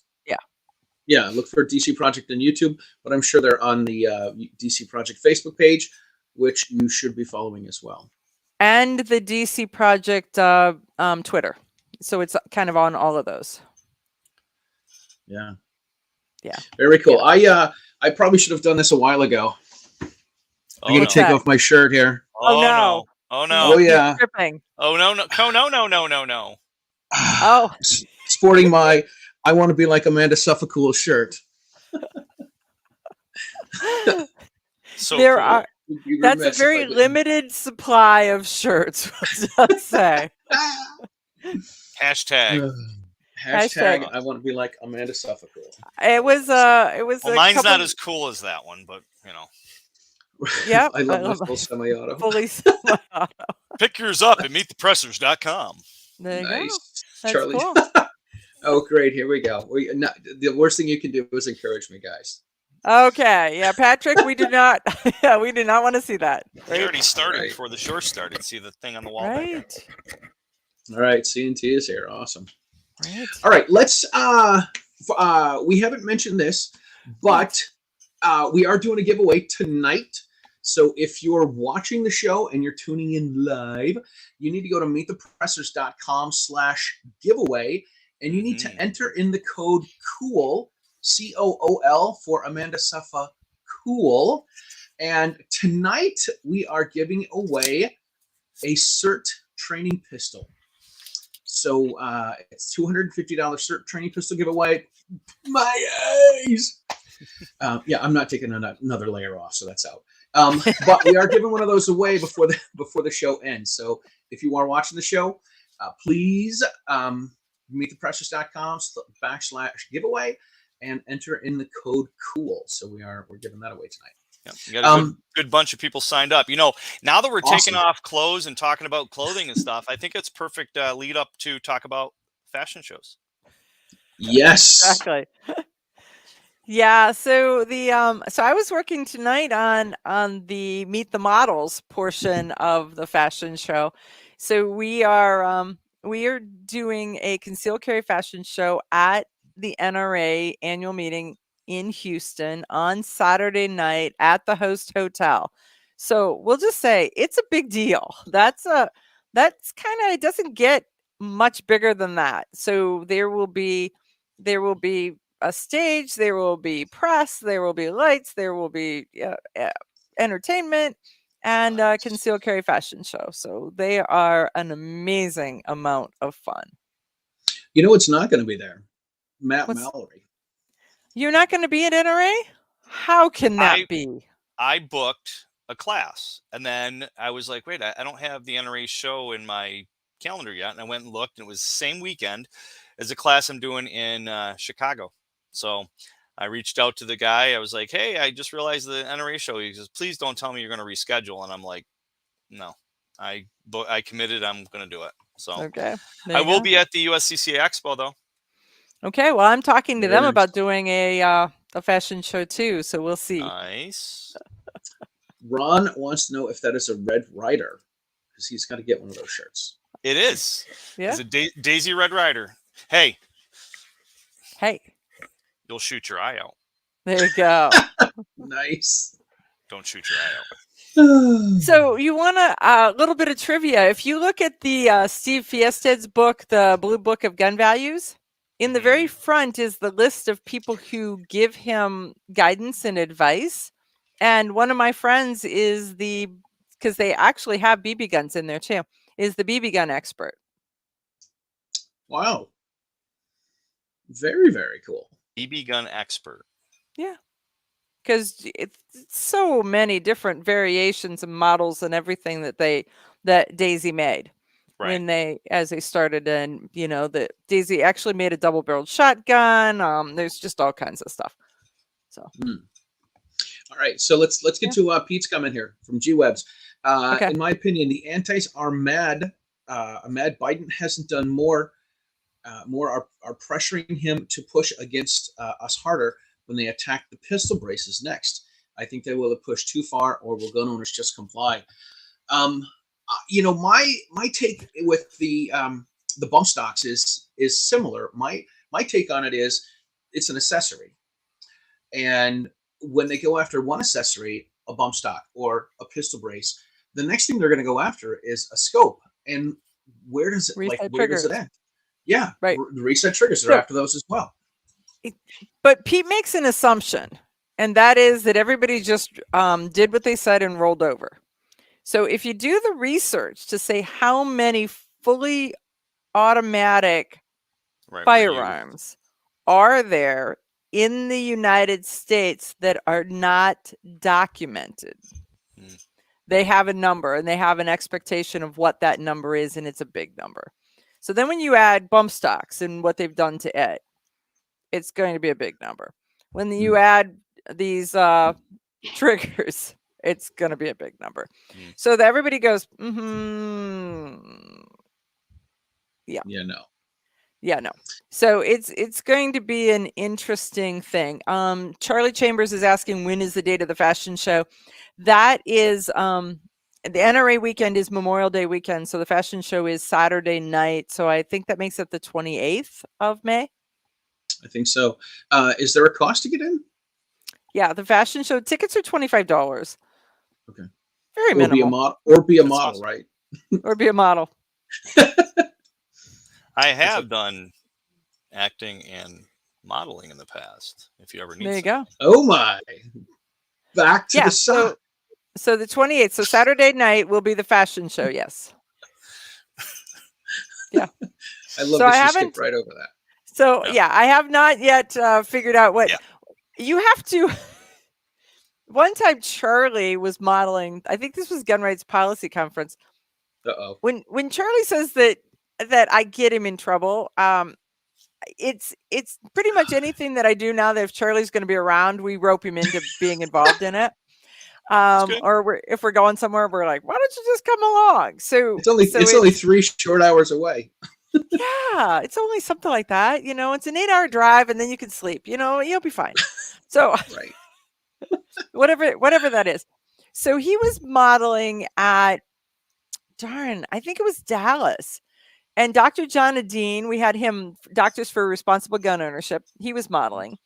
Yeah, look for DCProject on YouTube, but I'm sure they're on the DCProject Facebook page, which you should be following as well. And the DCProject Twitter. So it's kind of on all of those. Yeah. Yeah. Very cool. Yeah. I probably should have done this a while ago. I'm going to take off my shirt here. Oh, no. Oh, no. Oh, yeah. Oh, no. No. Oh. Sporting my I want to be like Amanda Suffecool shirt. So there cool. are. That's a very limited supply of shirts. Let's say. Hashtag. Hashtag. I want to be like Amanda Suffecool. It was. Well, mine's not as cool as that one, but Yeah. I love full semi-auto. Fully semi-auto. Pick yours up at meetthepressers.com. There you Nice, go. Charlie. Cool. Oh, great! Here we go. The worst thing you can do is encourage me, guys. Okay, yeah, Patrick, we did not want to see that. We already started before the show started. See the thing on the wall. Right. All right, CNT is here. Awesome. Right. All right, let's we haven't mentioned this, but we are doing a giveaway tonight. So if you're watching the show and you're tuning in live, you need to go to meetthepressers.com/giveaway, and you need to enter in the code COOL, COOL, for Amanda Suffecool. And tonight we are giving away a SIRT training pistol. So it's $250 SIRT training pistol giveaway. My eyes. Yeah, I'm not taking another layer off, so that's out. But we are giving one of those away before the show ends. So if you are watching the show, please meetthepressers.com/giveaway and enter in the code COOL. So we're giving that away tonight. Yeah, you got a good bunch of people signed up. You know, now that we're taking Awesome. off clothes and talking about clothing and stuff, I think it's perfect lead up to talk about fashion shows. Yes. Exactly. Yeah. So so I was working tonight on the Meet the Models portion of the fashion show. So we are doing a concealed carry fashion show at the NRA annual meeting in Houston on Saturday night at the Host Hotel. So we'll just say it's a big deal. That's kind of, it doesn't get much bigger than that. So there will be a stage, there will be press, there will be lights, there will be entertainment, and a concealed carry fashion show. So they are an amazing amount of fun. You know what's not going to be there? Matt Mallory. You're not going to be at NRA? How can that be? I booked a class, and then I was like, wait, I don't have the NRA show in my calendar yet. And I went and looked, and it was the same weekend as a class I'm doing in Chicago. So I reached out to the guy. I was like, hey, I just realized the NRA show. He says, please don't tell me you're going to reschedule. And I'm like, no, I committed. I'm going to do it. So okay, I will be at the USCCA Expo, though. Okay, well, I'm talking to them about doing a fashion show too, so we'll see. Nice. Ron wants to know if that is a Red Ryder, because he's got to get one of those shirts. It is. Yeah. It's a Daisy Red Ryder. Hey. You'll shoot your eye out. There you go. Nice. Don't shoot your eye out. So you want a little bit of trivia. If you look at the Steve Fiested's book, The Blue Book of Gun Values, in the very front is the list of people who give him guidance and advice. And one of my friends is because they actually have BB guns in there too, is the BB gun expert. Wow. Very, very cool. BB gun expert. Yeah. Because it's so many different variations and models and everything that Daisy made. Right. As they started, and the Daisy actually made a double-barreled shotgun. There's just all kinds of stuff. So, all right. So let's get to Pete's comment here from G Webs. Okay. In my opinion, the antis are mad. Mad Biden hasn't done more. More are pressuring him to push against us harder when they attack the pistol braces next. I think they will have pushed too far, or will gun owners just comply? My take with the bump stocks is similar. My take on it is it's an accessory, and when they go after one accessory, a bump stock or a pistol brace, the next thing they're going to go after is a scope. And where does it where does it end? Yeah, right. The reset triggers are after those as well. But Pete makes an assumption, and that is that everybody just did what they said and rolled over. So if you do the research to say how many fully automatic firearms are there in the United States that are not documented, they have a number and they have an expectation of what that number is, and it's a big number. So then when you add bump stocks and what they've done to it, it's going to be a big number. When you add these triggers, it's going to be a big number. So that everybody goes, yeah, no. So it's going to be an interesting thing. Charlie Chambers is asking, when is the date of the fashion show? That is the NRA weekend is Memorial Day weekend, so the fashion show is Saturday night. So I think that makes it the 28th of May. I think so. Is there a cost to get in? Yeah, the fashion show tickets are $25. Okay. Very Or minimal. be a model, or be a That's model, awesome. right? Or be a model. I have done acting and modeling in the past. If you ever need There you something. go. Oh my! Back to Yeah, the sun. So the 28th, so Saturday night will be the fashion show. Yes. Yeah. I love so that I you haven't- skipped right over that. So Yeah. yeah, I have not yet figured out what Yeah. you have to. One time, Charlie was modeling. I think this was Gun Rights Policy Conference. Uh-oh. When Charlie says that I get him in trouble, it's pretty much anything that I do now that if Charlie's going to be around, we rope him into being involved in it. good. Or if we're going somewhere, we're like, why don't you just come along? So It's only so it's only 3 short hours away. yeah, it's only something like that. It's an 8-hour drive, and then you can sleep. You'll be fine. So Right. whatever that is. So he was modeling at I think it was Dallas. And Dr. John Adine, we had him, Doctors for Responsible Gun Ownership. He was modeling.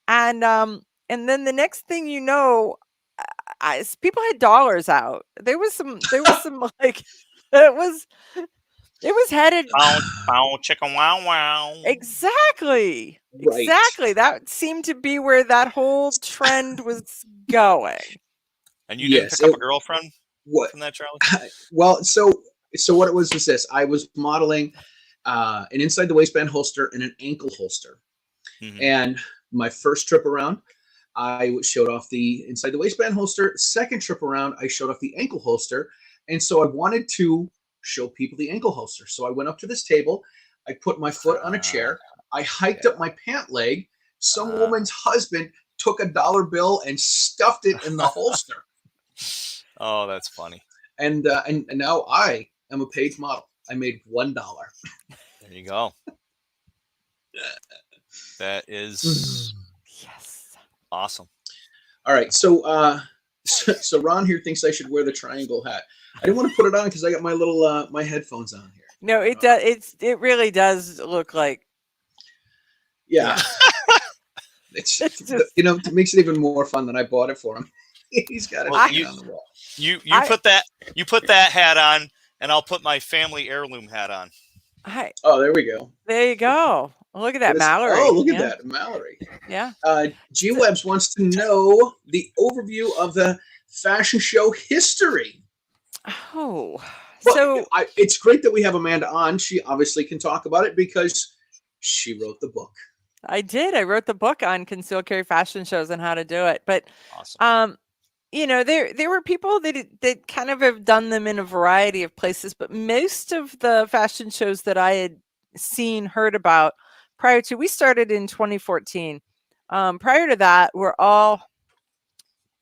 And then the next thing you know, people had dollars out. There was some like it was headed Bow, chicken, wow, wow. exactly. Right. Exactly. That seemed to be where that whole trend was going. And you didn't Yes, pick up a girlfriend What? from that, Charlie? Well, so what it was this. I was modeling an inside the waistband holster and an ankle holster. Mhm. And my first trip around, I showed off the inside the waistband holster. Second trip around, I showed off the ankle holster. And so I wanted to show people the ankle holster. So I went up to this table. I put my foot on a chair. I hiked up my pant leg. Some woman's husband took a dollar bill and stuffed it in the holster. Oh, that's funny. And now I am a paid model. I made $1. There you go. That is Yes. awesome. All right, so so Ron here thinks I should wear the triangle hat. I didn't want to put it on because I got my little my headphones on here. No, it does. It really does look like. Yeah, it's just- it makes it even more fun than I bought it for him. He's got it Well, hanging on the wall. You put that hat on, and I'll put my family heirloom hat on. Oh, there we go. There you go. Look at that, What is- Mallory. Oh, look at Yeah. that, Mallory. Yeah. G Webs wants to know the overview of the fashion show history. Oh, Well, so it's great that we have Amanda on. She obviously can talk about it because she wrote the book. I did. I wrote the book on concealed carry fashion shows and how to do it. But Awesome. there were people that kind of have done them in a variety of places, but most of the fashion shows that I had heard about prior to, we started in 2014. Prior to that, we're all,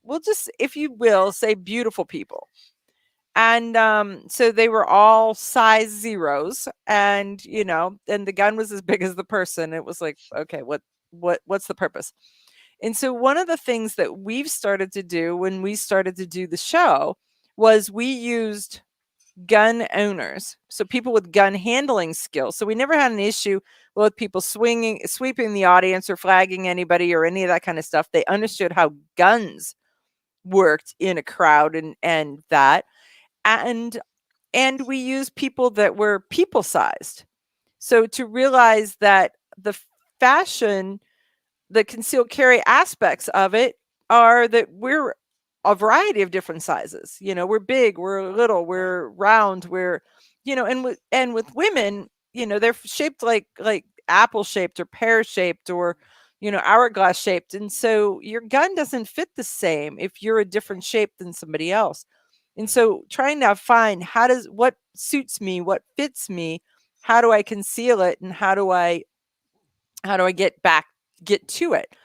we'll just, if you will, say beautiful people. And so they were all size zeros, and and the gun was as big as the person. It was like, okay, what's the purpose? And so one of the things that we've started to do when we started to do the show was we used gun owners, so people with gun handling skills. So we never had an issue with people sweeping the audience or flagging anybody or any of that kind of stuff. They understood how guns worked in a crowd and that. And we use people that were people sized. So to realize that the fashion, the concealed carry aspects of it are that we're a variety of different sizes. We're big, we're little, we're round, we're, and with women, they're shaped like apple shaped or pear shaped or, hourglass shaped. And so your gun doesn't fit the same if you're a different shape than somebody else. And so trying to find what suits me, what fits me, how do I conceal it, and how do I get to it?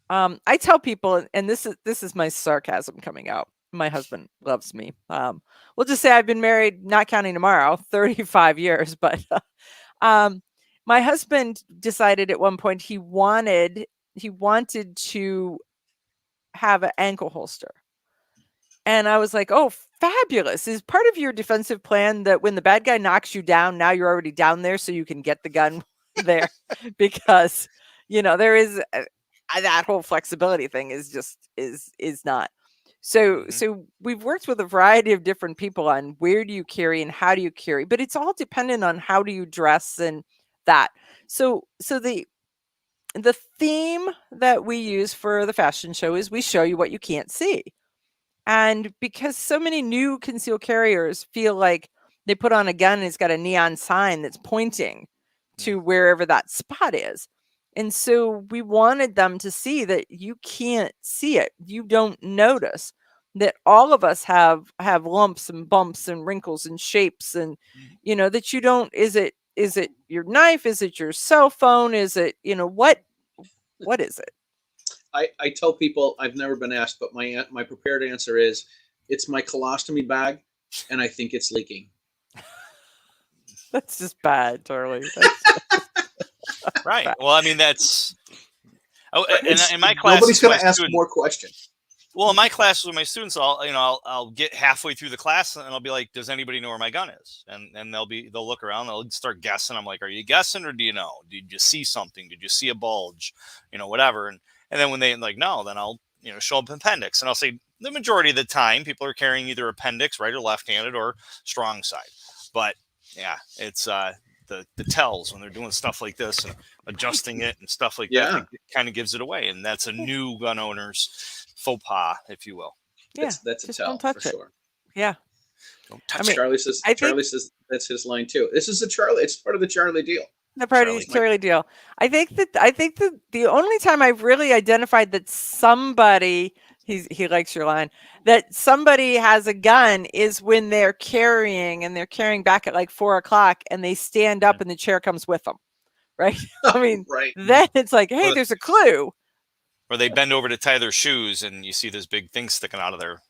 I tell people, and this is my sarcasm coming out. My husband loves me. We'll just say I've been married, not counting tomorrow, 35 years. But my husband decided at one point he wanted to have an ankle holster. And I was like, oh, fabulous. Is part of your defensive plan that when the bad guy knocks you down, now you're already down there so you can get the gun there? Because, there is that whole flexibility thing is just is not. So we've worked with a variety of different people on where do you carry and how do you carry, but it's all dependent on how do you dress and that. So the theme that we use for the fashion show is we show you what you can't see. And because so many new concealed carriers feel like they put on a gun and it's got a neon sign that's pointing to wherever that spot is. And so we wanted them to see that you can't see it. You don't notice that all of us have lumps and bumps and wrinkles and shapes and, that you don't, is it your knife? Is it your cell phone? Is it, what is it? I tell people, I've never been asked, but my prepared answer is, it's my colostomy bag, and I think it's leaking. That's just bad, Charlie. Right. Well, I mean, that's. Oh, in my class, nobody's going to ask more questions. Well, in my class with my students, I'll get halfway through the class and I'll be like, "Does anybody know where my gun is?" And they'll look around, they'll start guessing. I'm like, "Are you guessing or do you know? Did you see something? Did you see a bulge? Whatever." And then when they like no, then I'll show up appendix and I'll say the majority of the time people are carrying either appendix, right or left-handed, or strong side. But yeah, it's the tells when they're doing stuff like this and adjusting it and stuff like that. It kind of gives it away, and that's a new gun owner's faux pas, if you will. Yeah, that's a tell don't touch for it. sure. Yeah, don't touch. Charlie says that's his line too. This is Charlie. It's part of the Charlie deal. The part of the Charlie deal. I think that the only time I've really identified that somebody he likes your line, that somebody has a gun is when they're carrying back at like 4:00 and they stand up and the chair comes with them. Right. I mean, right. Then it's like, hey, there's a clue. Or they bend over to tie their shoes and you see this big thing sticking out of their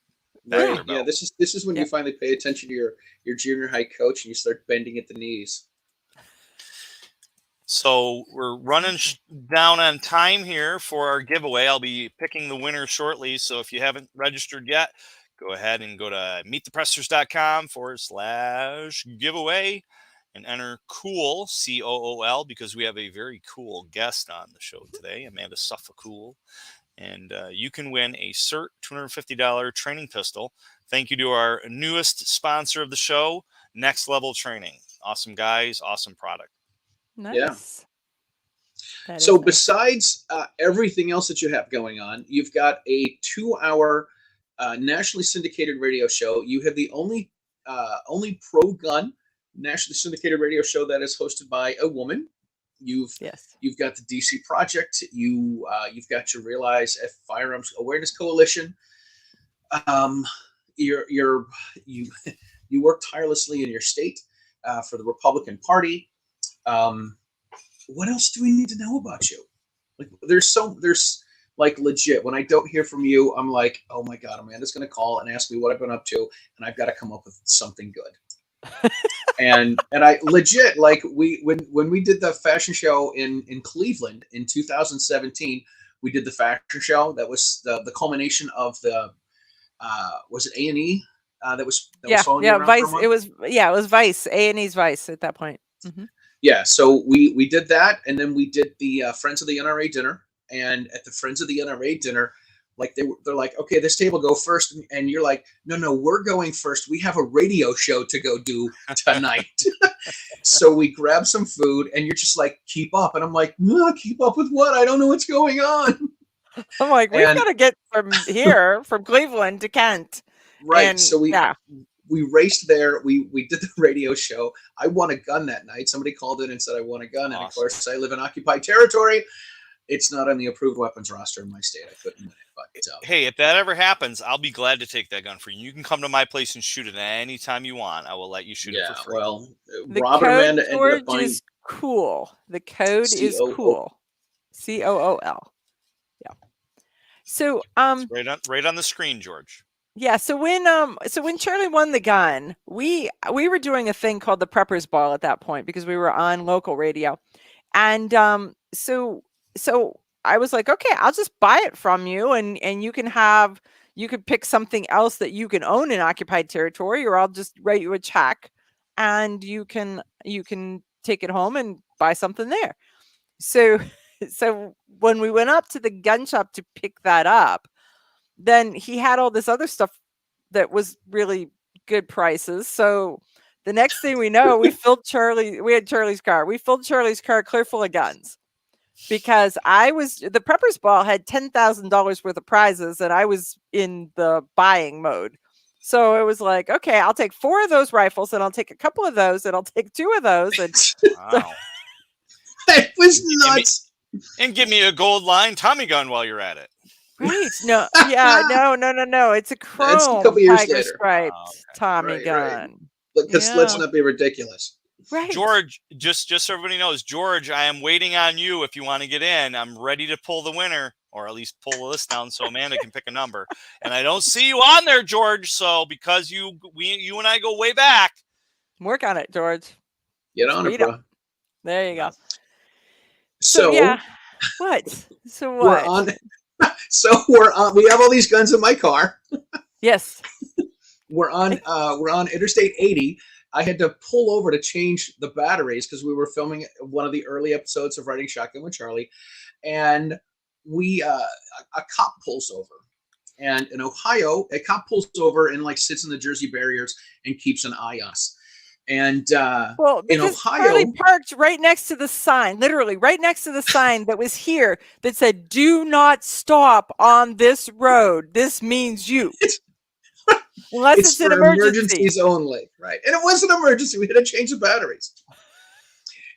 right. Yeah. This is when you finally pay attention to your junior high coach and you start bending at the knees. So we're running down on time here for our giveaway. I'll be picking the winner shortly. So if you haven't registered yet, go ahead and go to meetthepressers.com/giveaway and enter COOL, COOL, because we have a very cool guest on the show today, Amanda Suffecool. And you can win a SIRT $250 training pistol. Thank you to our newest sponsor of the show, Next Level Training. Awesome guys, awesome product. Nice. Yeah. So besides everything else that you have going on, you've got a 2-hour nationally syndicated radio show. You have the only pro-gun nationally syndicated radio show that is hosted by a woman. You've got the DCProject. You've got your Realize Firearms Awareness Coalition. You work tirelessly in your state for the Republican Party. What else do we need to know about you? Like, there's like legit. When I don't hear from you, I'm like, oh my God, Amanda's going to call and ask me what I've been up to, and I've got to come up with something good. and I legit, like, when we did the fashion show in Cleveland in 2017, we did the fashion show. That was the culmination of the was it A&E that was following you around Vice. For a month? It was Vice, A&E's Vice at that point. Mm-hmm. Yeah, so we did that, and then we did the Friends of the NRA dinner. And at the Friends of the NRA dinner, like they're like, okay, this table go first, and you're like, no, we're going first. We have a radio show to go do tonight. So we grab some food, and you're just like, keep up, and I'm like, keep up with what? I don't know what's going on. I'm like, we've got to get from here, from Cleveland to Kent. Right. And, so we raced there. We did the radio show. I won a gun that night. Somebody called in and said I won a gun. Awesome. And of course, I live in occupied territory. It's not on the approved weapons roster in my state. I couldn't win it. But hey, if that ever happens, I'll be glad to take that gun for you. You can come to my place and shoot it anytime you want. I will let you shoot it for free. Well, the Rob and Amanda ended up buying. Is cool. The code is cool. COOL. Yeah. So It's right on the screen, George. Yeah, so when Charlie won the gun, we were doing a thing called the Preppers Ball at that point because we were on local radio, and so I was like, okay, I'll just buy it from you, and you could pick something else that you can own in occupied territory, or I'll just write you a check, and you can take it home and buy something there. So when we went up to the gun shop to pick that up, then he had all this other stuff that was really good prices. So the next thing we know, we had Charlie's car. We filled Charlie's car clear full of guns, because the Preppers Ball had $10,000 worth of prizes, and I was in the buying mode. So it was like, okay, I'll take 4 of those rifles, and I'll take a couple of those, and I'll take 2 of those. And Wow. It was nuts. And give me a gold line Tommy gun while you're at it. right. No, yeah, no. It's a chrome That's a couple years tiger later. striped Oh, okay. Tommy Right. gun. Because Yeah. let's not be ridiculous. Right. George, just so everybody knows, George, I am waiting on you if you want to get in. I'm ready to pull the winner, or at least pull the list down so Amanda can pick a number. And I don't see you on there, George. So because you and I go way back. Work on it, George. Get on it, Sweet bro. There you go. So yeah. What? So we're what? on. So we're on. We have all these guns in my car. Yes. We're on Interstate 80. I had to pull over to change the batteries because we were filming one of the early episodes of Riding Shotgun with Charlie, and we a cop pulls over, and in Ohio a cop pulls over and like sits in the Jersey barriers and keeps an eye on us. And Well, in because Ohio, Charlie parked right next to the sign, literally right next to the sign that was here that said, "Do not stop on this road. This means you." Unless it's an for emergency. emergencies only, right? And it was an emergency. We had to change the batteries.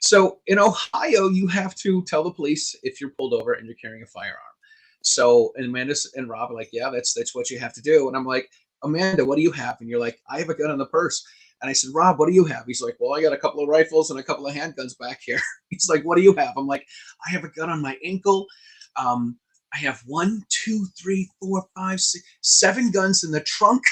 So in Ohio, you have to tell the police if you're pulled over and you're carrying a firearm. So and Amanda and Rob are like, yeah, that's what you have to do. And I'm like, Amanda, what do you have? And you're like, I have a gun in the purse. And I said, Rob, what do you have? He's like, well, I got a couple of rifles and a couple of handguns back here. He's like, what do you have? I'm like, I have a gun on my ankle. I have 1, 2, 3, 4, 5, 6, 7 guns in the trunk.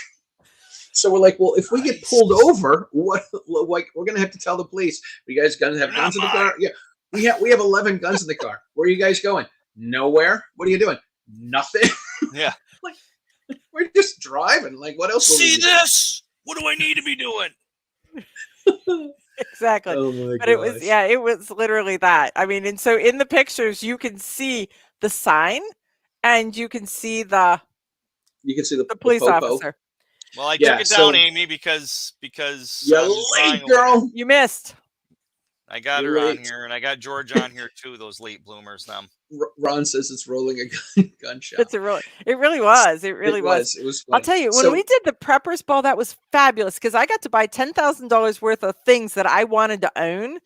So we're like, well, if we get pulled over, what? Like, we're gonna have to tell the police. You guys gonna have guns in the car? Yeah, we have 11 guns in the car. Where are you guys going? Nowhere. What are you doing? Nothing. Yeah. Like, we're just driving. Like, what else? See this? What do I need to be doing? Exactly. Oh my But it was literally that. I mean, and so in the pictures you can see the sign and you can see the police officer. Well, I Yeah, took it down, so- Amy, because You're late, girl. You missed. I got You're her on late. here, and I got George on here too. Those late bloomers, them. Ron says it's rolling a gunshot. It really was. It really was. It was. I'll Funny. tell you, when So- we did the Preppers Ball, that was fabulous because I got to buy $10,000 worth of things that I wanted to own,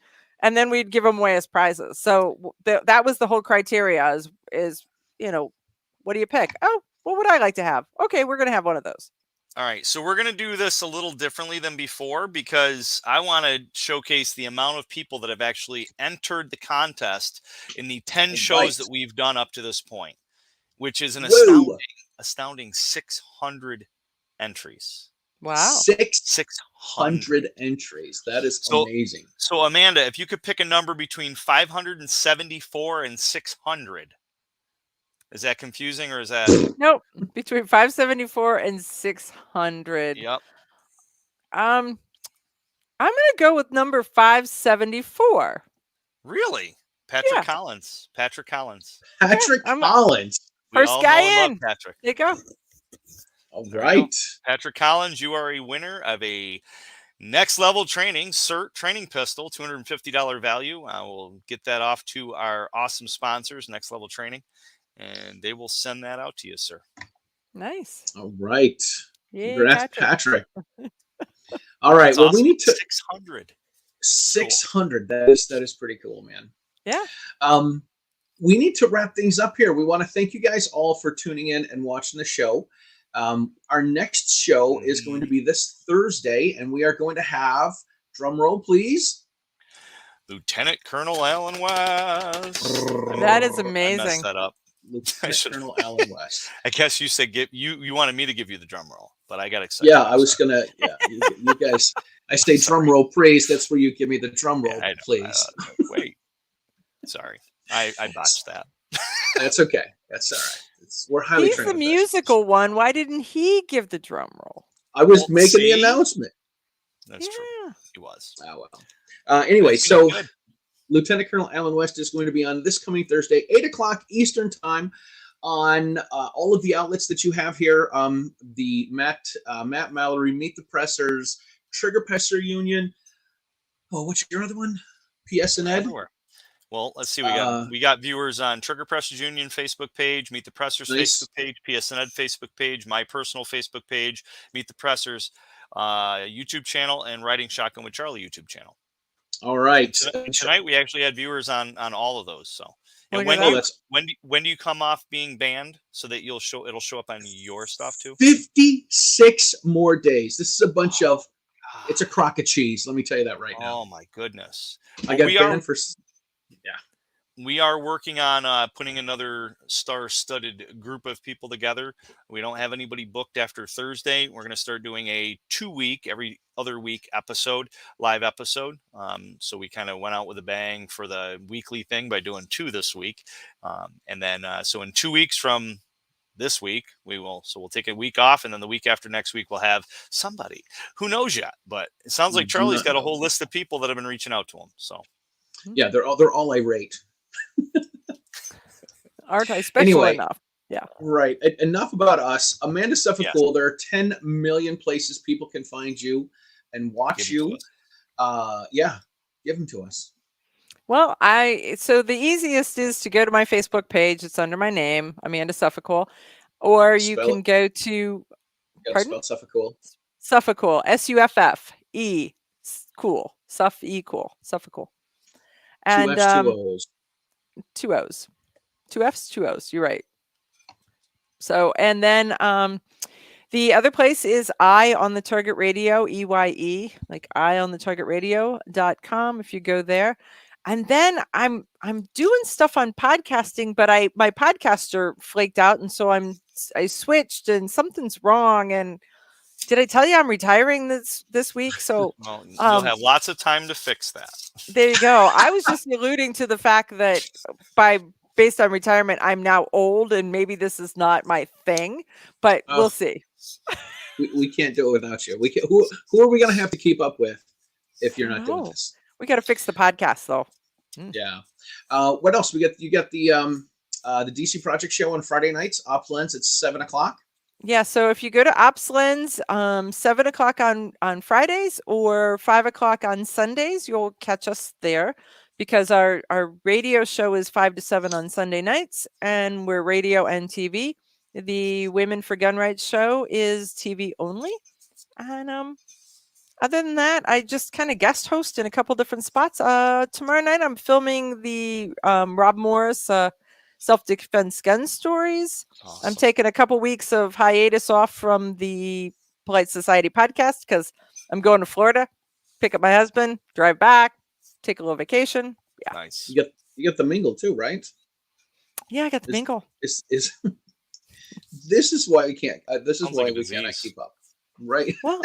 and then we'd give them away as prizes. So that was the whole criteria is, what do you pick? Oh, what would I like to have? Okay, we're going to have one of those. All right, so we're going to do this a little differently than before because I want to showcase the amount of people that have actually entered the contest in the 10 shows that we've done up to this point, which is an astounding 600 entries. Wow. 600 entries. That is amazing. So, Amanda, if you could pick a number between 574 and 600, is that confusing or is that? Nope. Between 574 and 600. Yep. I'm going to go with number 574. Really? Patrick Yeah. Collins. Patrick Collins. We First all guy know and in. love Patrick. There you go. All right. Patrick Collins, you are a winner of a next level training SIRT training pistol, $250 value. I will get that off to our awesome sponsors, Next Level Training, and they will send that out to you, sir. Nice. All right. Yeah, Congrats, Patrick. All right. That's Well, awesome. we need to 600. 600. That is pretty cool, man. Yeah. We need to wrap things up here. We want to thank you guys all for tuning in and watching the show. Our next show is going to be this Thursday, and we are going to have, drum roll, please, Lieutenant Colonel Alan West. That is I amazing. messed that up. Lieutenant Colonel Alan West. I guess you said you wanted me to give you the drum roll, but I got excited. Yeah, I was gonna. Yeah, you guys. I say drum roll, praise. That's where you give me the drum roll, please. Wait, sorry, I botched that. That's okay. That's all right. We're highly He's trained the professionals. musical one. Why didn't he give the drum roll? I was Well, making the see? announcement. That's true. Yeah. He was. Oh, well. Anyway, That's gonna so be good. Lieutenant Colonel Alan West is going to be on this coming Thursday, 8 o'clock Eastern Time, on all of the outlets that you have here. The Matt Mallory, Meet the Pressers, Trigger Presser Union. Oh, what's your other one? PSN Ed. Everywhere. Well, let's see. We got viewers on Trigger Pressers Union Facebook page, Meet the Pressers Nice. Facebook page, PSNED Facebook page, my personal Facebook page, Meet the Pressers YouTube channel, and Riding Shotgun with Charlie YouTube channel. All right. Tonight we actually had viewers on all of those. So, and Look at when do you come off being banned so that it'll show up on your stuff too? 56 more days. This is a bunch of. It's a crock of cheese. Let me tell you that right now. Oh my goodness! I got banned for. We are working on putting another star-studded group of people together. We don't have anybody booked after Thursday. We're going to start doing a 2-week, every other week live episode. So we kind of went out with a bang for the weekly thing by doing 2 this week. And then, so in 2 weeks from this week, we'll take a week off. And then the week after next week, we'll have somebody who knows yet. But it sounds like Charlie's got a whole list of people that have been reaching out to him. So yeah, they're all irate. Aren't I special enough? Yeah. Right. Enough about us. Amanda Suffecool. Yes. There are 10 million places people can find you and watch you. Yeah, give them to us. Well, so the easiest is to go to my Facebook page. It's under my name, Amanda Suffecool, or you can go to. Pardon? Spell Suffecool. Suffecool. SUFFE. Cool. Suffecool. And 2 F's, 2 O's. 2 O's. 2 F's, 2 O's. You're right. So, and then the other place is EyeOnTheTargetRadio, EYE, like EyeOnTheTargetRadio.com if you go there. And then I'm doing stuff on podcasting, but my podcaster flaked out, and so I switched, and something's wrong. And did I tell you I'm retiring this week? So well, you'll have lots of time to fix that. There you go. I was just alluding to the fact that based on retirement, I'm now old, and maybe this is not my thing, but we'll see. We can't do it without you. We can, who are we going to have to keep up with if you're not doing this? We got to fix the podcast, though. Yeah. What else? You got the DCProject show on Friday nights, Oplens at 7 o'clock. Yeah, so if you go to Opslens, 7 o'clock on Fridays or 5 o'clock on Sundays, you'll catch us there, because our radio show is 5 to 7 on Sunday nights, and we're radio and TV. The Women for Gun Rights show is TV only. And other than that, I just kind of guest host in a couple different spots. Tomorrow night, I'm filming the Rob Morris self-defense gun stories. Awesome. I'm taking a couple weeks of hiatus off from the Polite Society podcast because I'm going to Florida, pick up my husband, drive back, take a little vacation. Yeah. Nice. You got the mingle too, right? Yeah, I got the mingle. This is why we can't. This is why we cannot keep up, right? Well,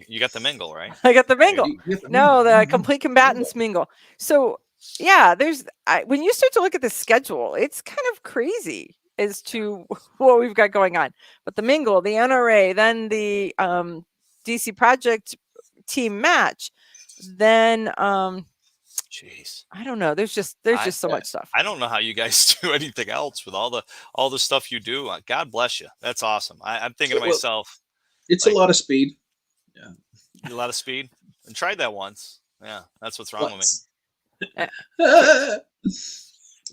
you got the mingle, right? I got the mingle. The complete combatants mingle. So yeah, when you start to look at the schedule, it's kind of crazy as to what we've got going on. But the mingle, the NRA, then the DCProject team match, then jeez, I don't know. There's just so much stuff. I don't know how you guys do anything else with all the stuff you do. God bless you. That's awesome. I'm thinking to myself, it's a lot of speed. Yeah, a lot of speed. And tried that once. Yeah, that's what's wrong with me.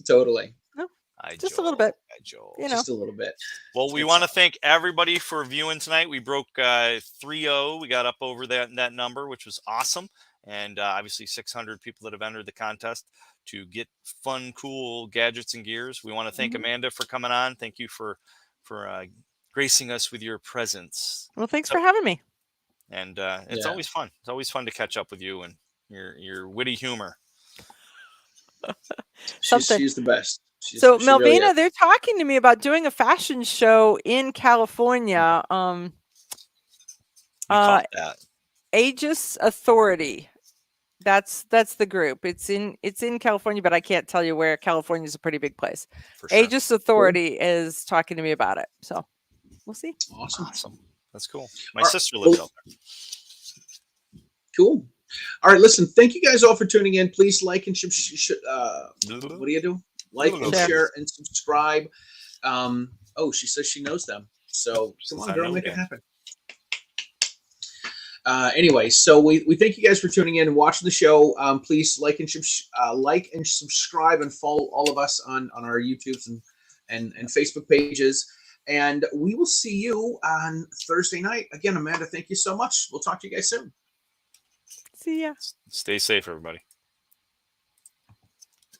Totally. No, just a little bit. Just a little bit. Well, we want to thank everybody for viewing tonight. We broke 3-0. We got up over that number, which was awesome. And obviously 600 people that have entered the contest to get fun, cool gadgets and gears. We want to thank Amanda for coming on. Thank you for gracing us with your presence. Well, thanks for having me. And it's always fun. It's always fun to catch up with you and your witty humor. She's the best. So Melvina, really they're talking to me about doing a fashion show in California. Aegis Authority. That's the group. It's in California, but I can't tell you where. California is a pretty big place. For sure. Aegis Authority is talking to me about it, so we'll see. Awesome. That's cool. My sister lives out there. Cool. All right, listen. Thank you guys all for tuning in. Please like and what do you do? Like and share and subscribe. She says she knows them. So come on, girl, make it happen. Anyway, so we thank you guys for tuning in and watching the show. Please like and subscribe and follow all of us on our YouTubes and Facebook pages. And we will see you on Thursday night. Again, Amanda, thank you so much. We'll talk to you guys soon. See ya. Stay safe, everybody.